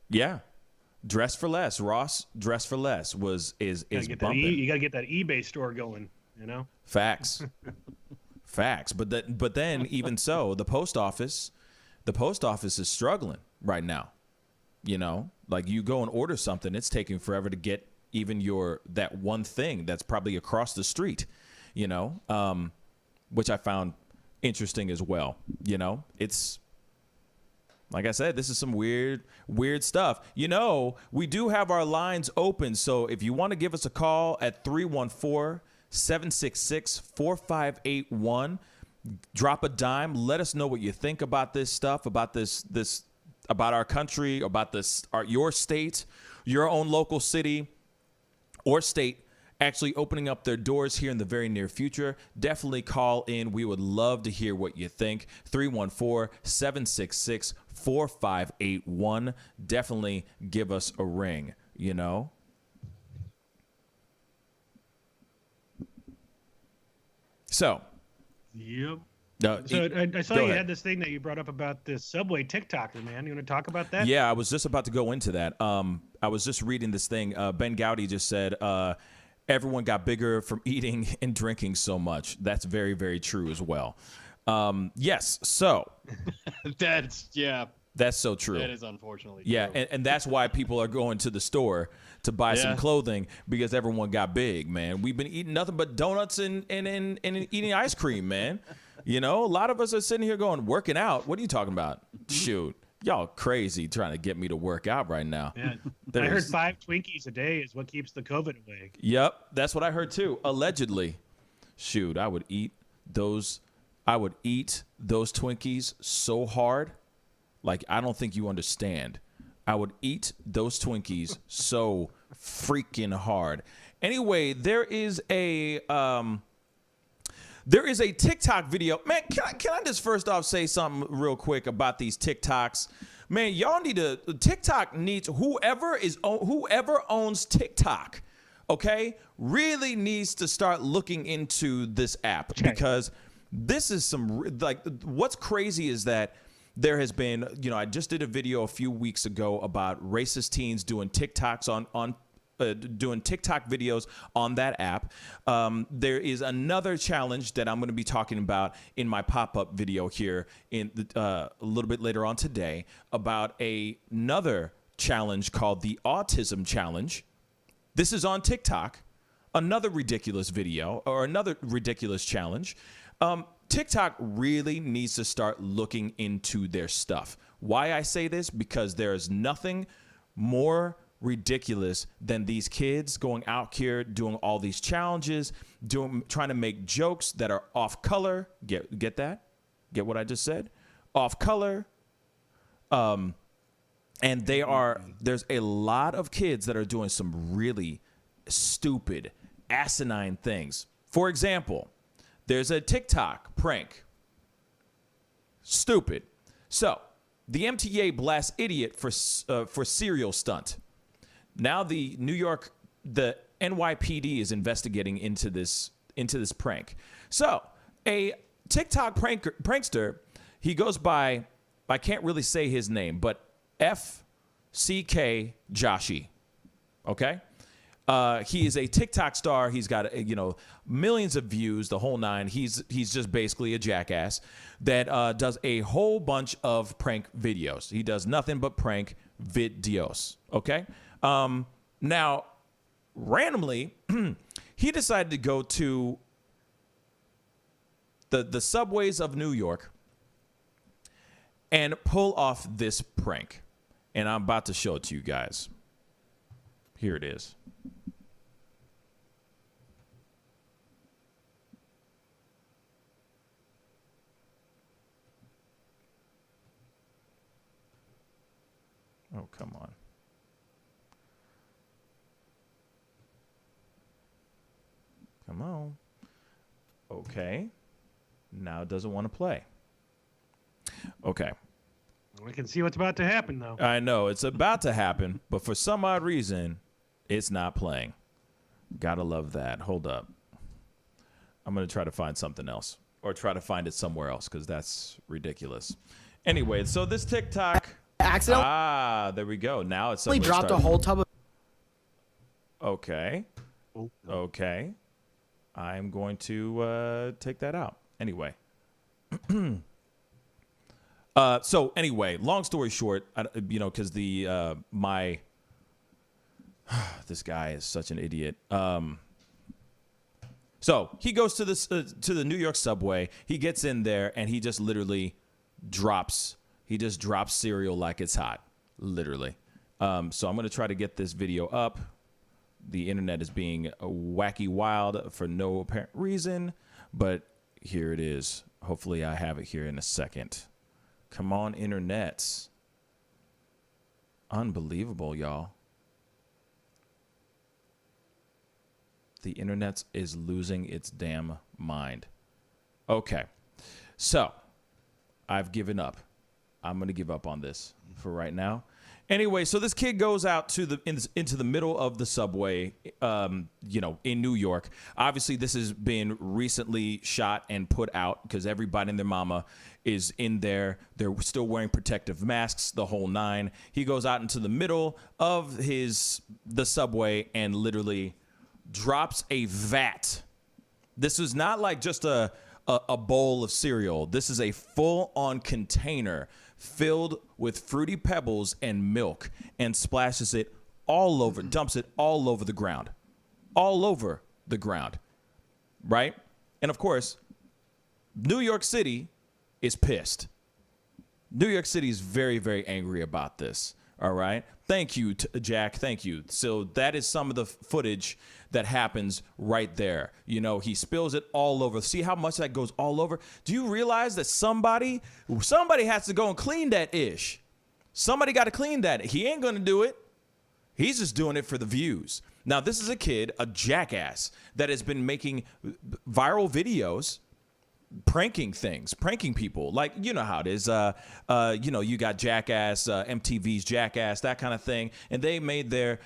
Yeah, Dress for Less. Ross Dress for Less is bumping. You gotta get that eBay store going. You know. Facts. Facts. But then even so, the post office is struggling right now. You know, like you go and order something, it's taking forever to get even that one thing that's probably across the street, you know, which I found interesting as well. You know, it's like I said, this is some weird stuff. You know, we do have our lines open. So if you want to give us a call at 314-766-4581, drop a dime. Let us know what you think about this stuff, about about our country, about your state, your own local city or state actually opening up their doors here in the very near future. Definitely call in. We would love to hear what you think. 314-766-4581. Definitely give us a ring, you know? So. Yep. I saw you had this thing that you brought up about this Subway TikToker, man. You want to talk about that? Yeah, I was just about to go into that. I was just reading this thing. Ben Gowdy just said, everyone got bigger from eating and drinking so much. That's very, very true as well. Yes, so. That's so true. That is unfortunately true. Yeah, and that's why people are going to the store to buy some clothing, because everyone got big, man. We've been eating nothing but donuts and eating ice cream, man. You know, a lot of us are sitting here going, working out. What are you talking about? Shoot. Y'all crazy trying to get me to work out right now. Yeah. I heard 5 Twinkies a day is what keeps the COVID away. Yep. That's what I heard too. Allegedly. Shoot, I would eat those Twinkies so hard. Like, I don't think you understand. I would eat those Twinkies so freaking hard. Anyway, there is a TikTok video. Man, can I just first off say something real quick about these TikToks? Man, y'all TikTok needs, whoever owns TikTok, okay, really needs to start looking into this app, because this is what's crazy is that there has been, you know, I just did a video a few weeks ago about racist teens doing TikToks doing TikTok videos on that app. There is another challenge that I'm going to be talking about in my pop-up video here in a little bit later on today about another challenge called the Autism Challenge. This is on TikTok. Another ridiculous video or another ridiculous challenge. TikTok really needs to start looking into their stuff. Why I say this? Because there is nothing more ridiculous than these kids going out here doing all these challenges, trying to make jokes that are off color. Get that? Get what I just said? Off color. And there's a lot of kids that are doing some really stupid, asinine things. For example, there's a TikTok prank. Stupid. So the MTA blasts idiot for serial stunt. Now the NYPD is investigating into this prank. So a TikTok prankster, he goes by, I can't really say his name, but FCK Joshi. Okay? He is a TikTok star. He's got, millions of views, the whole nine. He's just basically a jackass that does a whole bunch of prank videos. He does nothing but prank videos. Okay? Now, randomly, he decided to go to the subways of New York and pull off this prank. And I'm about to show it to you guys. Here it is. Oh, come on. Come on. Okay. Now it doesn't want to play. Okay. We can see what's about to happen, though. I know. It's about to happen, but for some odd reason, it's not playing. Gotta love that. Hold up. I'm going to try to find something else. Or try to find it somewhere else, because that's ridiculous. Anyway, so this TikTok... Accidentally there we go. Now it's dropped a whole tub of... Okay. Okay. I'm going to take that out. Anyway. So anyway, long story short, because my this guy is such an idiot. So he goes to the New York subway. He gets in there and he just literally drops cereal like it's hot, literally. So I'm gonna try to get this video up. The internet is being wacky wild for no apparent reason, but here it is. Hopefully I have it here in a second. Come on, internets. Unbelievable, y'all. The internet is losing its damn mind. Okay. So, I've given up. I'm going to give up on this for right now. Anyway, so this kid goes out to into the middle of the subway, in New York. Obviously, this has been recently shot and put out because everybody and their mama is in there. They're still wearing protective masks, the whole nine. He goes out into the middle of the subway and literally drops a vat. This is not like just a bowl of cereal. This is a full-on container filled with Fruity Pebbles and milk, and splashes it all over, dumps it all over the ground. All over the ground. Right? And of course, New York City is pissed. New York City is very, very angry about this. All right? Thank you, Jack. Thank you. So that is some of the footage that happens right there. He spills it all over. See how much that goes all over? Do you realize that somebody has to go and clean that ish? Somebody got to clean that. He ain't going to do it. He's just doing it for the views. Now, this is a kid, a jackass, that has been making viral videos, pranking people. Like, you know how it is. You got Jackass, MTV's Jackass, that kind of thing. And they made their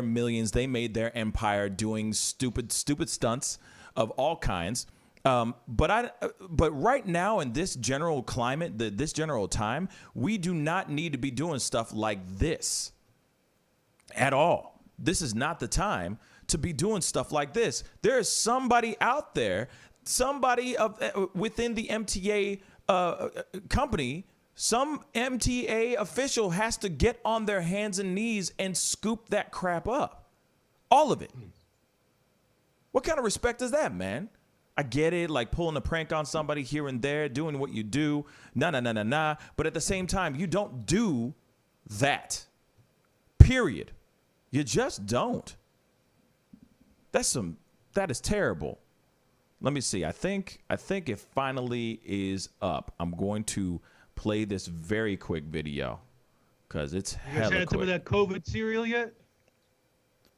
millions. They made their empire doing stupid stunts of all kinds. But right now in this general climate, this general time, we do not need to be doing stuff like this at all. This is not the time to be doing stuff like this. There is somebody out there, somebody within the MTA company, some MTA official has to get on their hands and knees and scoop that crap up. All of it. What kind of respect is that, man? I get it, like pulling a prank on somebody here and there, doing what you do, nah. But at the same time, you don't do that. Period. You just don't. That is terrible. Let me see. I think it finally is up. I'm going to play this very quick video because it's hella quick. You guys had some of that COVID cereal yet?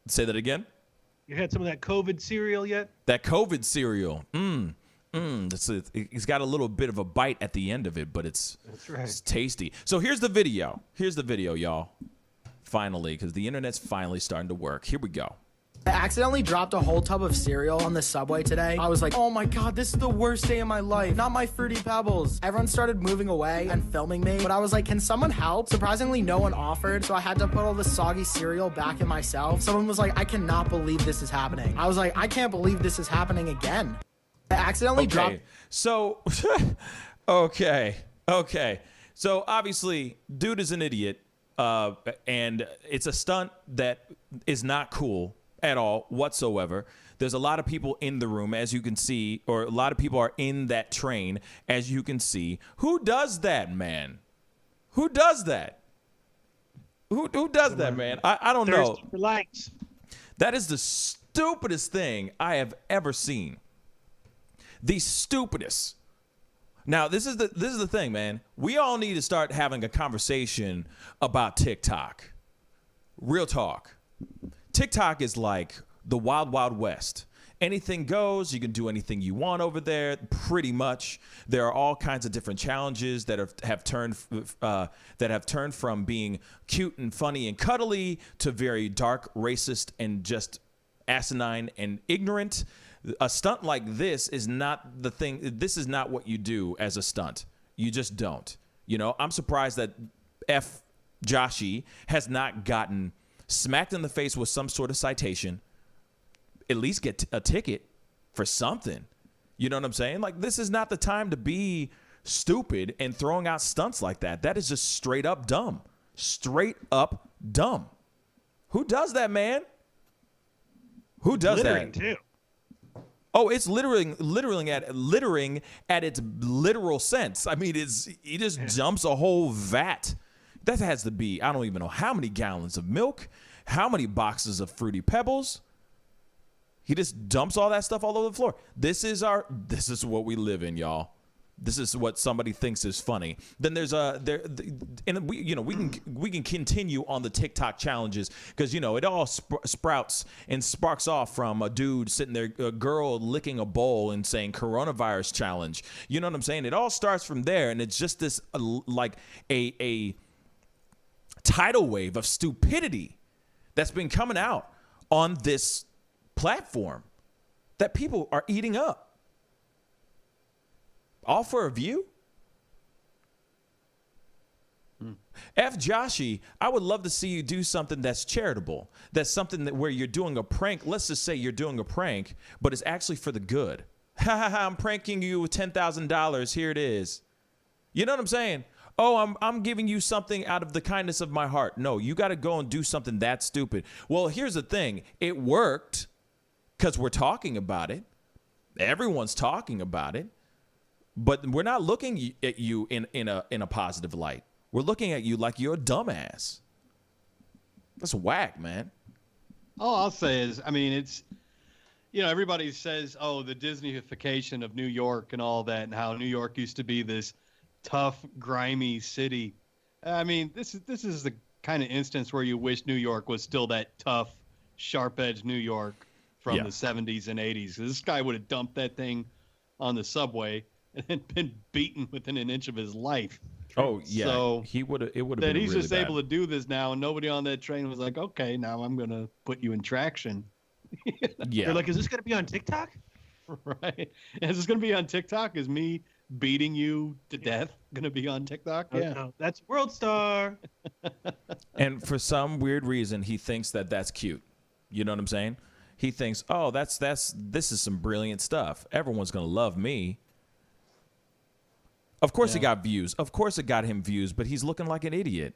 Say that again? You had some of that COVID cereal yet? That COVID cereal. It's got a little bit of a bite at the end of it, but it's tasty. So here's the video. Here's the video, y'all. Finally, because the internet's finally starting to work. Here we go. I accidentally dropped a whole tub of cereal on the subway today. I was like, oh my God, this is the worst day of my life. Not my Fruity Pebbles. Everyone started moving away and filming me, but I was like, can someone help? Surprisingly, no one offered, so I had to put all the soggy cereal back in myself. Someone was like, I cannot believe this is happening. I was like, I can't believe this is happening again. I accidentally dropped... So, okay. So, obviously, dude is an idiot, and it's a stunt that is not cool at all whatsoever. There's a lot of people in the room, as you can see, or a lot of people are in that train, as you can see. Who does that, man? Who does that? Who does that, man? I don't know. Lights. That is the stupidest thing I have ever seen. The stupidest. Now, this is the thing, man. We all need to start having a conversation about TikTok. Real talk. TikTok is like the wild, wild west. Anything goes. You can do anything you want over there, pretty much. There are all kinds of different challenges that have turned from being cute and funny and cuddly to very dark, racist, and just asinine and ignorant. A stunt like this is not the thing. This is not what you do as a stunt. You just don't. You know, I'm surprised that Joshy has not gotten smacked in the face with some sort of citation, at least get a ticket for something. You know what I'm saying? Like, this is not the time to be stupid and throwing out stunts like that. That is just straight up dumb. Straight up dumb. Who does that, man? Who does littering that? Too. Oh, it's littering at its literal sense. I mean, he just dumps a whole vat. That has to be, I don't even know how many gallons of milk, how many boxes of Fruity Pebbles. He just dumps all that stuff all over the floor. This is what we live in, y'all. This is what somebody thinks is funny. Then there's we can continue on the TikTok challenges because it all sprouts and sparks off from a dude sitting there, a girl licking a bowl and saying coronavirus challenge. You know what I'm saying? It all starts from there, and it's just this like a tidal wave of stupidity that's been coming out on this platform that people are eating up. All for a view? F. Joshy, I would love to see you do something that's charitable. That's something where you're doing a prank. Let's just say you're doing a prank, but it's actually for the good. Ha ha ha, I'm pranking you with $10,000. Here it is. You know what I'm saying? Oh, I'm giving you something out of the kindness of my heart. No, you got to go and do something that stupid. Well, here's the thing. It worked because we're talking about it. Everyone's talking about it. But we're not looking at you in a positive light. We're looking at you like you're a dumbass. That's whack, man. All I'll say is, I mean, it's, everybody says, oh, the Disneyification of New York and all that, and how New York used to be this tough, grimy city. I mean, this is the kind of instance where you wish New York was still that tough, sharp-edged New York from the 70s and 80s. This guy would have dumped that thing on the subway and been beaten within an inch of his life. Oh yeah, so it would have been that he's really just bad. able to do this now, and nobody on that train was like, okay, now I'm gonna put you in traction. Yeah, they're like, is this gonna be on TikTok? Right? Is this gonna be on TikTok? Is me beating you to death gonna be on TikTok? Yeah, no, that's World Star. And for some weird reason, he thinks that that's cute. You know what I'm saying? He thinks, oh, this is some brilliant stuff. Everyone's gonna love me. Of course, it got views. Of course, it got him views, but he's looking like an idiot.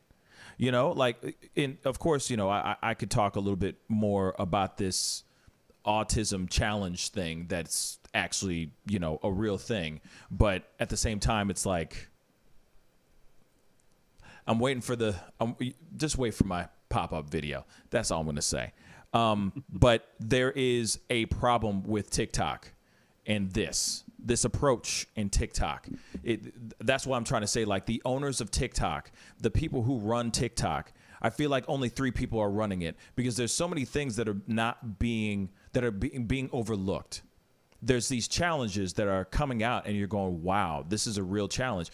Of course, I could talk a little bit more about this autism challenge thing that's actually, a real thing. But at the same time, it's like, just wait for pop-up video. That's all I'm going to say. But there is a problem with TikTok and this approach in TikTok. That's what I'm trying to say. Like the owners of TikTok, the people who run TikTok, I feel like only 3 people are running it because there's so many things that are being overlooked. There's these challenges that are coming out and you're going, wow, this is a real challenge.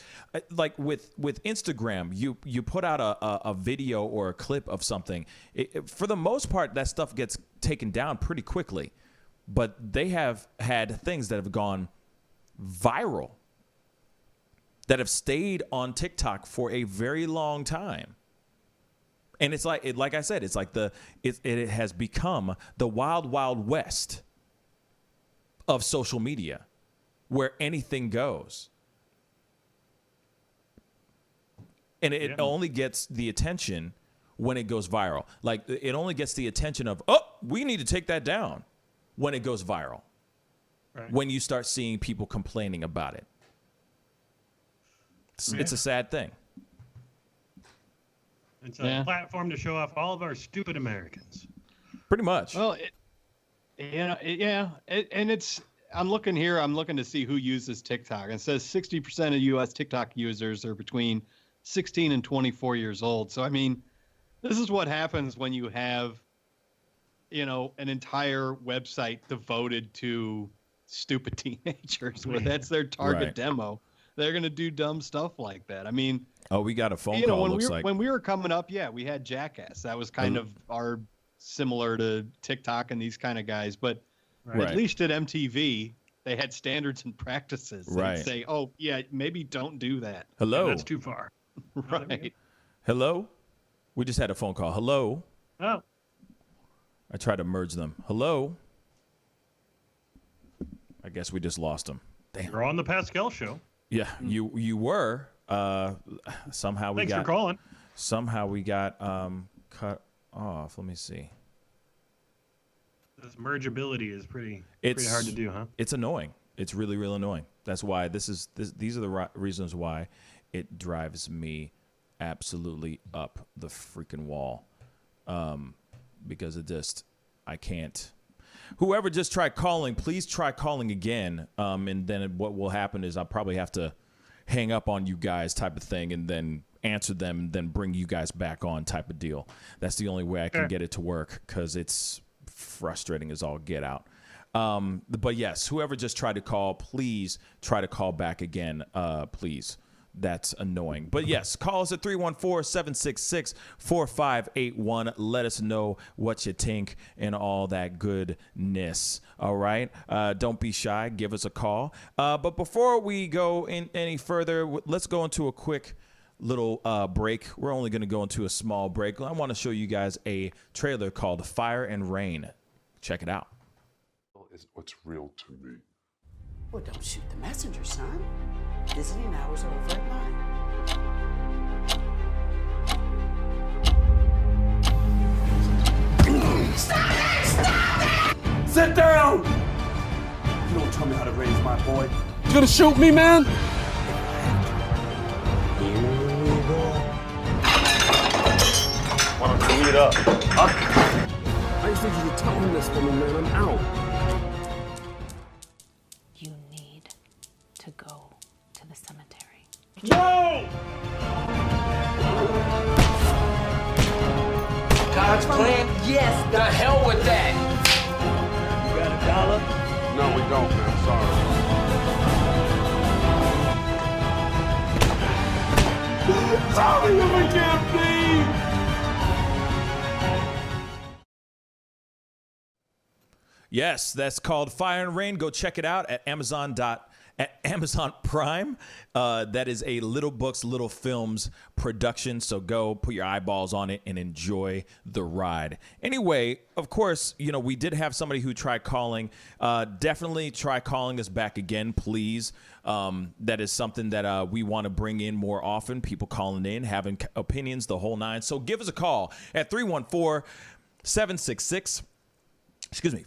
Like with Instagram, you put out a video or a clip of something. For the most part, that stuff gets taken down pretty quickly. But they have had things that have gone viral, that have stayed on TikTok for a very long time. And it's like I said, it's like it has become the wild, wild west of social media where anything goes. And it only gets the attention when it goes viral. Like it only gets the attention of, oh, we need to take that down when it goes viral. Right. When you start seeing people complaining about it. It's a sad thing. It's a platform to show off all of our stupid Americans. Pretty much. Well, I'm looking here. I'm looking to see who uses TikTok. It says 60% of U.S. TikTok users are between 16 and 24 years old. So, I mean, this is what happens when you have, an entire website devoted to stupid teenagers where that's their target demo. They're going to do dumb stuff like that. I mean, we got a phone call. When we were coming up, we had Jackass. That was kind of our similar to TikTok and these kind of guys. But at least at MTV, they had standards and practices. They'd say, oh, yeah, maybe don't do that. Hello. That's too far. Right. Hello. We just had a phone call. Hello. Oh. I tried to merge them. Hello. I guess we just lost them. Damn. You're on the Pascal show. Yeah, you were. Somehow we Thanks for calling. Somehow we got cut off. Let me see. This mergeability is pretty hard to do, huh? It's annoying. It's really, really annoying. That's why these are the reasons why it drives me absolutely up the freaking wall. Because I can't. Whoever just tried calling, please try calling again. And then what will happen is I'll probably have to hang up on you guys type of thing and then answer them and then bring you guys back on type of deal. That's the only way I can get it to work because it's frustrating as all get out. But yes, whoever just tried to call, please try to call back again, please. That's annoying. But yes, call us at 314-766-4581. Let us know what you think and all that goodness. All right? Don't be shy. Give us a call. But before we go in any further, let's go into a quick little break. We're only going to go into a small break. I want to show you guys a trailer called Fire and Rain. Check it out. Is what's real to me. Well, don't shoot the messenger, son. Visiting hours are over at 9. Stop it! Stop it! Sit down! You don't tell me how to raise my boy. You gonna shoot me, man? Here we go. Why don't you eat up? I just need you to tell him this for me, man. I'm out. You need to go to the cemetery. No! God's plan? Yes. The hell with that! You got $1? No, we don't, man. Sorry. Tell me if I can't be! Yes, that's called Fire and Rain. Go check it out at Amazon Prime. That is a Little Books, Little Films production. So go put your eyeballs on it and enjoy the ride. Anyway, of course, we did have somebody who tried calling. Definitely try calling us back again, please. That is something that we want to bring in more often. People calling in, having opinions, the whole nine. So give us a call at 314-766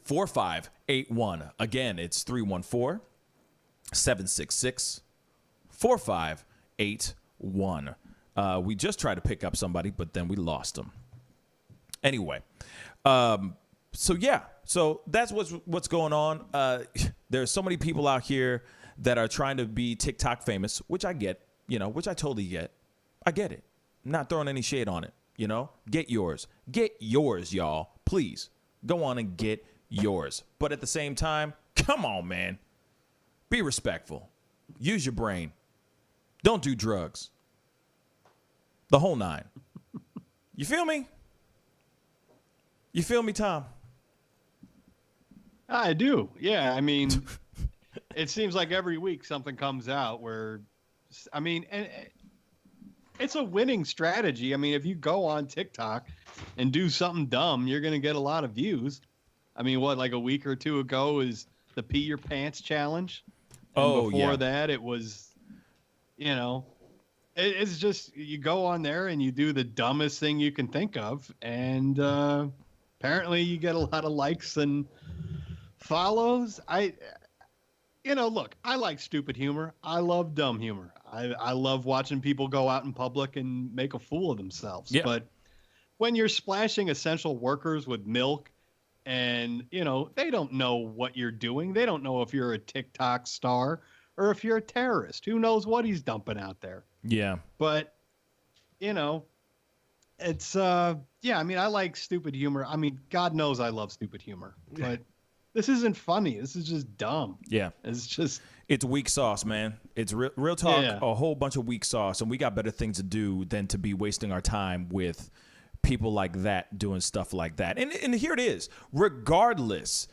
4581. Again, it's 314-766-4581. We just tried to pick up somebody, but then we lost them. Anyway, so that's what's going on. There's so many people out here that are trying to be TikTok famous, which I get, which I totally get. I get it. I'm not throwing any shade on it, Get yours. Get yours, y'all. Please go on and get yours. But at the same time, come on, man. Be respectful. Use your brain. Don't do drugs. The whole 9. You feel me? You feel me, Tom? I do. Yeah, I mean, it seems like every week something comes out where, and it's a winning strategy. I mean, if you go on TikTok and do something dumb, you're going to get a lot of views. I mean, like a week or 2 ago is the Pee Your Pants Challenge. And before that, it was, it's just you go on there and you do the dumbest thing you can think of. And apparently you get a lot of likes and follows. Look, I like stupid humor. I love dumb humor. I love watching people go out in public and make a fool of themselves. Yeah. But when you're splashing essential workers with milk and, they don't know what you're doing. They don't know if you're a TikTok star or if you're a terrorist. Who knows what he's dumping out there? Yeah. But, it's, I like stupid humor. I mean, God knows I love stupid humor. But this isn't funny. This is just dumb. Yeah. It's weak sauce, man. It's real talk, a whole bunch of weak sauce. And we got better things to do than to be wasting our time with people like that doing stuff like that. And here it is. Regardless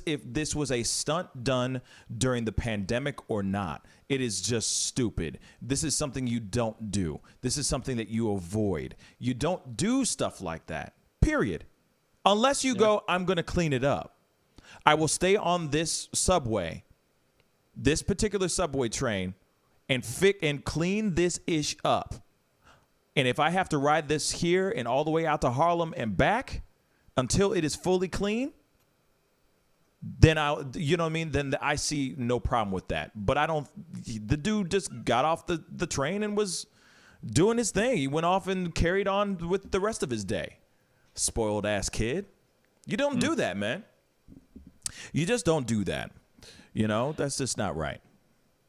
if this was a stunt done during the pandemic or not. It is just stupid. This is something you don't do. This is something that you avoid. You don't do stuff like that, period. Unless you go, I'm going to clean it up. I will stay on this subway, this particular subway train, and clean this ish up. And if I have to ride this here and all the way out to Harlem and back until it is fully clean, then Then I see no problem with that. But the dude just got off the train and was doing his thing. He went off and carried on with the rest of his day. Spoiled ass kid. You don't do that, man. You just don't do that. That's just not right.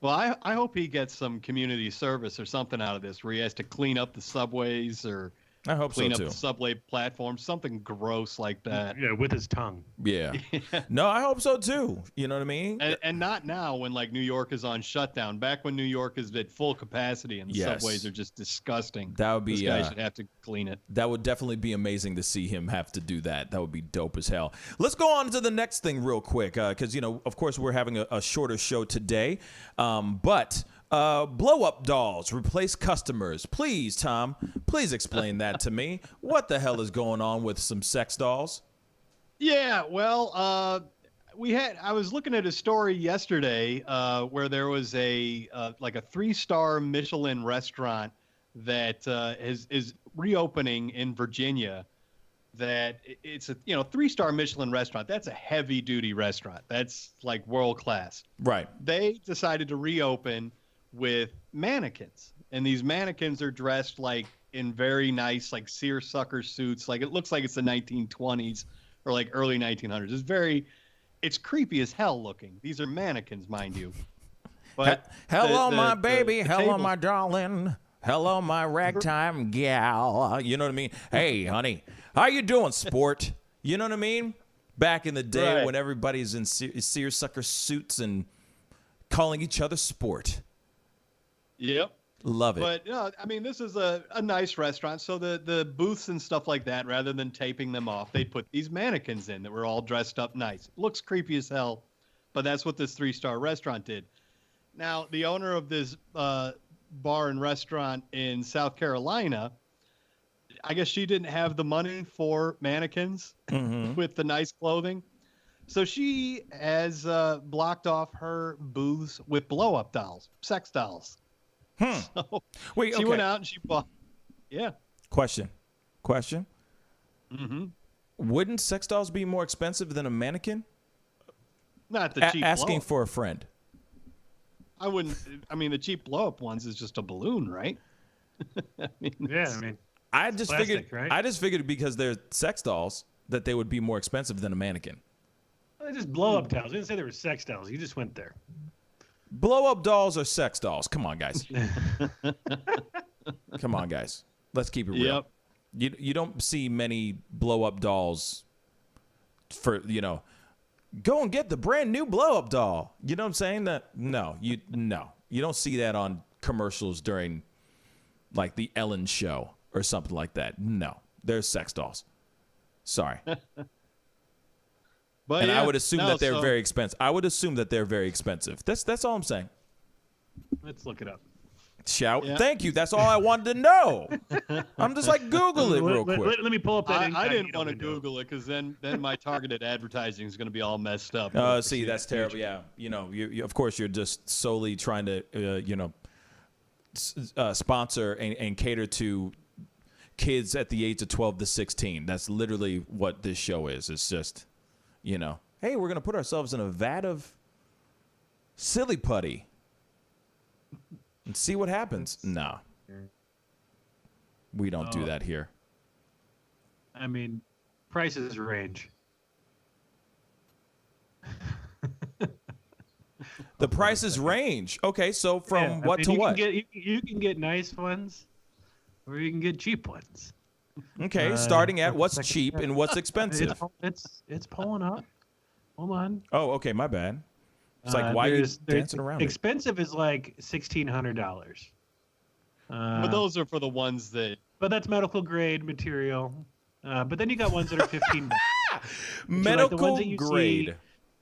Well, I hope he gets some community service or something out of this where he has to clean up the subways or I hope clean so up too. the subway platform, something gross like that. Yeah, with his tongue. Yeah. No, I hope so too. You know what I mean? And not now when New York is on shutdown. Back when New York is at full capacity and the subways are just disgusting. That would be. This guy should have to clean it. That would definitely be amazing to see him have to do that. That would be dope as hell. Let's go on to the next thing real quick because of course we're having a shorter show today, but. Blow-up dolls replace customers. Please, Tom, please explain that to me. What the hell is going on with some sex dolls? Yeah, well, I was looking at a story yesterday where there was a 3-star Michelin restaurant that is reopening in Virginia. That it's a 3-star Michelin restaurant. That's a heavy duty restaurant. That's like world class. Right. They decided to reopen with mannequins, and these mannequins are dressed in very nice seersucker suits. It looks like it's the 1920s or early 1900s. It's creepy as hell looking. These are mannequins, mind you. But hello, my baby. Hello, my darling. Hello, my ragtime gal. You know what I mean? Hey, honey, how you doing, sport? You know what I mean? Back in the day when everybody's in seersucker suits and calling each other sport. Yep. Love it. But this is a nice restaurant. So the booths and stuff like that, rather than taping them off, they put these mannequins in that were all dressed up nice. Looks creepy as hell, but that's what this 3-star restaurant did. Now, the owner of this bar and restaurant in South Carolina, I guess she didn't have the money for mannequins with the nice clothing. So she has blocked off her booths with blow-up dolls, sex dolls. So Wait, she went out and she bought. Yeah. Question. Mm-hmm. Wouldn't sex dolls be more expensive than a mannequin? Not the cheap asking blow-up. for a friend. I wouldn't. The cheap blow-up ones is just a balloon, right? I just Plastic, figured. right? I just figured because they're sex dolls that they would be more expensive than a mannequin. They're just blow up dolls. You didn't say they were sex dolls. You just went there. Blow up dolls or sex dolls? Come on, guys. Come on, guys. Let's keep it real. Yep. You don't see many blow up dolls for, go and get the brand new blow up doll. You know what I'm saying? No. You don't see that on commercials during like the Ellen show or something like that. No. They're sex dolls. Sorry. But and I would assume that they're so- very expensive. I would assume that they're very expensive. That's all I'm saying. Let's look it up. Shout. Yeah. Thank you. That's all I wanted to know. I'm just like, Google it real quick. Let me pull up that. I didn't want to Google it because then my targeted advertising is going to be all messed up. See, that's terrible. Yeah. You of course, you're just solely trying to, sponsor and cater to kids at the age of 12 to 16. That's literally what this show is. It's just, hey, we're going to put ourselves in a vat of silly putty and see what happens. No. We don't do that here. I mean, prices range. The prices range. Okay, so from what to what? You can get nice ones, or you can get cheap ones. Okay, starting at what's cheap and what's expensive. It's pulling up. Hold on. Oh, okay, my bad. It's like, why are you dancing around it? Expensive is like $1,600. But those are for the ones that. But that's medical grade material. But then you got ones that are $15. Medical grade.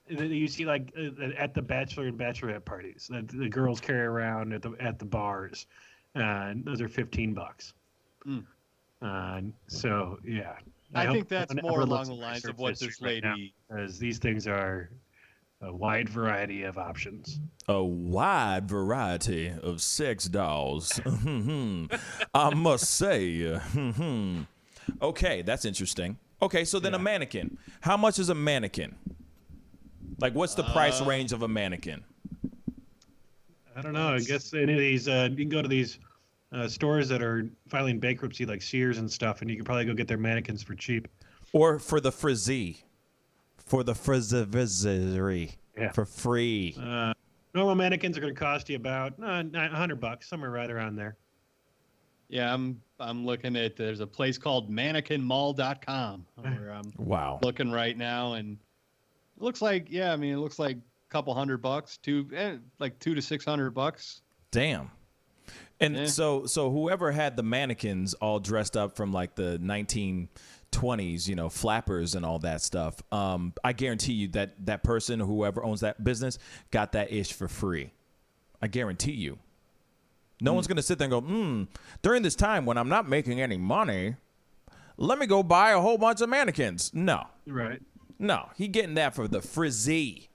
That you see like at the bachelor and bachelorette parties that the girls carry around at the bars. Those are $15. So yeah. I think that's more along the lines of what this lady. Because these things are a wide variety of options. A wide variety of sex dolls. I must say. Okay, that's interesting. Okay, so then a mannequin. How much is a mannequin? Like, what's the price range of a mannequin? I don't know. I guess any of these, you can go to these stores that are filing bankruptcy, like Sears and stuff, and you can probably go get their mannequins for cheap. Or for the frizzy. For the frizzery. Yeah. For free. Normal mannequins are going to cost you about $100, somewhere right around there. Yeah, I'm looking at. There's a place called MannequinMall.com where I'm looking right now, and it looks like it looks like a couple $100, like $200 to $600. Damn. And so whoever had the mannequins all dressed up from like the 1920s, flappers and all that stuff, I guarantee you that person, whoever owns that business, got that ish for free. I guarantee you. No one's going to sit there and go, during this time when I'm not making any money, let me go buy a whole bunch of mannequins. No. Right. No. He getting that for the frizzy.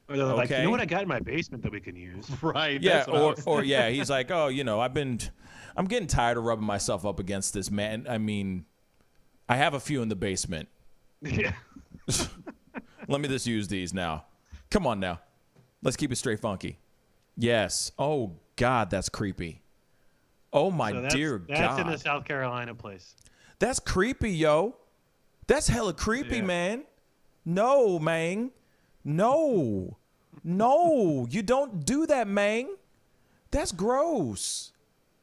Or they're like, you know what I got in my basement that we can use? Right. Yeah. Or he's like, oh, I'm getting tired of rubbing myself up against this man. I mean, I have a few in the basement. Yeah. Let me just use these now. Come on now. Let's keep it straight funky. Yes. Oh, God, that's creepy. Oh, my dear God. That's in the South Carolina place. That's creepy, yo. That's hella creepy, man. No, man. No. You don't do that, man. That's gross.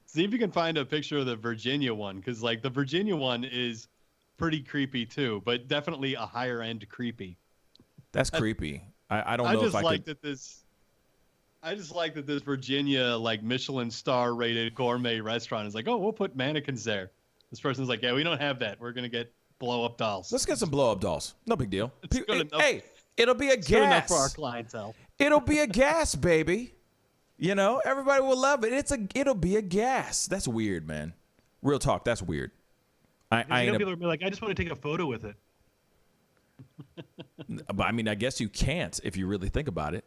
See if you can find a picture of the Virginia one, because like the Virginia one is pretty creepy too, but definitely a higher end creepy. That's creepy. I don't know if I could. I just like that this Virginia like Michelin star rated gourmet restaurant is like, oh, we'll put mannequins there. This person's like, yeah, we don't have that. We're gonna get blow up dolls. Let's get some blow up dolls. No big deal. Hey, it'll be a gas. Good enough for our clientele. It'll be a gas, baby. Everybody will love it. It'll be a gas. That's weird, man. Real talk. That's weird. People will be like, I just want to take a photo with it. But I mean, I guess you can't if you really think about it.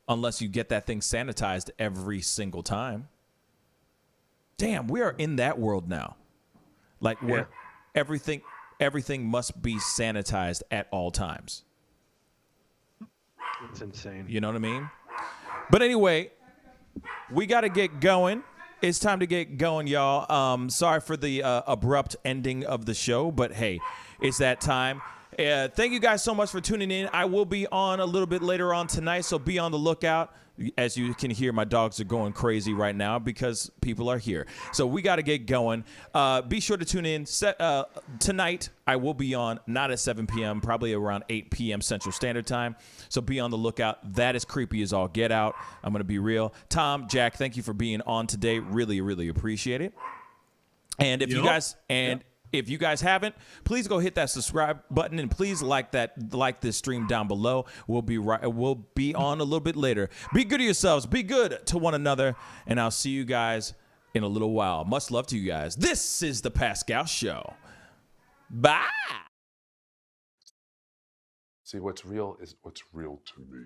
Unless you get that thing sanitized every single time. Damn, we are in that world now. Like where everything must be sanitized at all times. It's insane. You know what I mean? But anyway, we got to get going. It's time to get going, y'all. Sorry for the abrupt ending of the show, but hey, it's that time. Thank you guys so much for tuning in. I will be on a little bit later on tonight, so be on the lookout. As you can hear, my dogs are going crazy right now because people are here. So we got to get going. Be sure to tune in. Tonight, I will be on, not at 7 p.m., probably around 8 p.m. Central Standard Time. So be on the lookout. That is creepy as all get out. I'm going to be real. Tom, Jack, thank you for being on today. Really, really appreciate it. And if you guys... If you guys haven't, please go hit that subscribe button and please like this stream down below. We'll be on a little bit later. Be good to yourselves. Be good to one another. And I'll see you guys in a little while. Much love to you guys. This is the Pascal Show. Bye. See, what's real is what's real to me.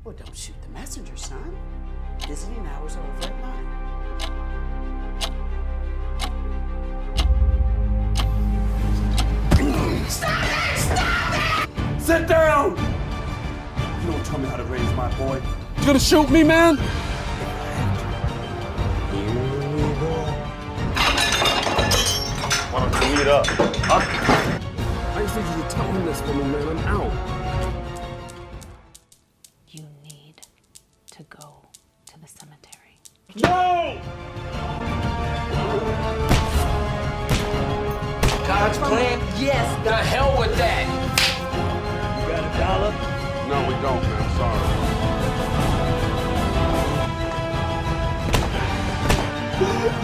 Well, don't shoot the messenger, son. Visiting hours are over at 9. Stop it! Stop it! Sit down! You don't tell me how to raise my boy. You gonna shoot me, man? Why don't you meet up? Huh? I just need you to tell him this for me, man. I'm out. You need to go to the cemetery. No! God's plan? Yes. The hell with that. You got $1? No, we don't, man. Sorry.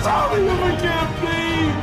Tell me if I can't bleed.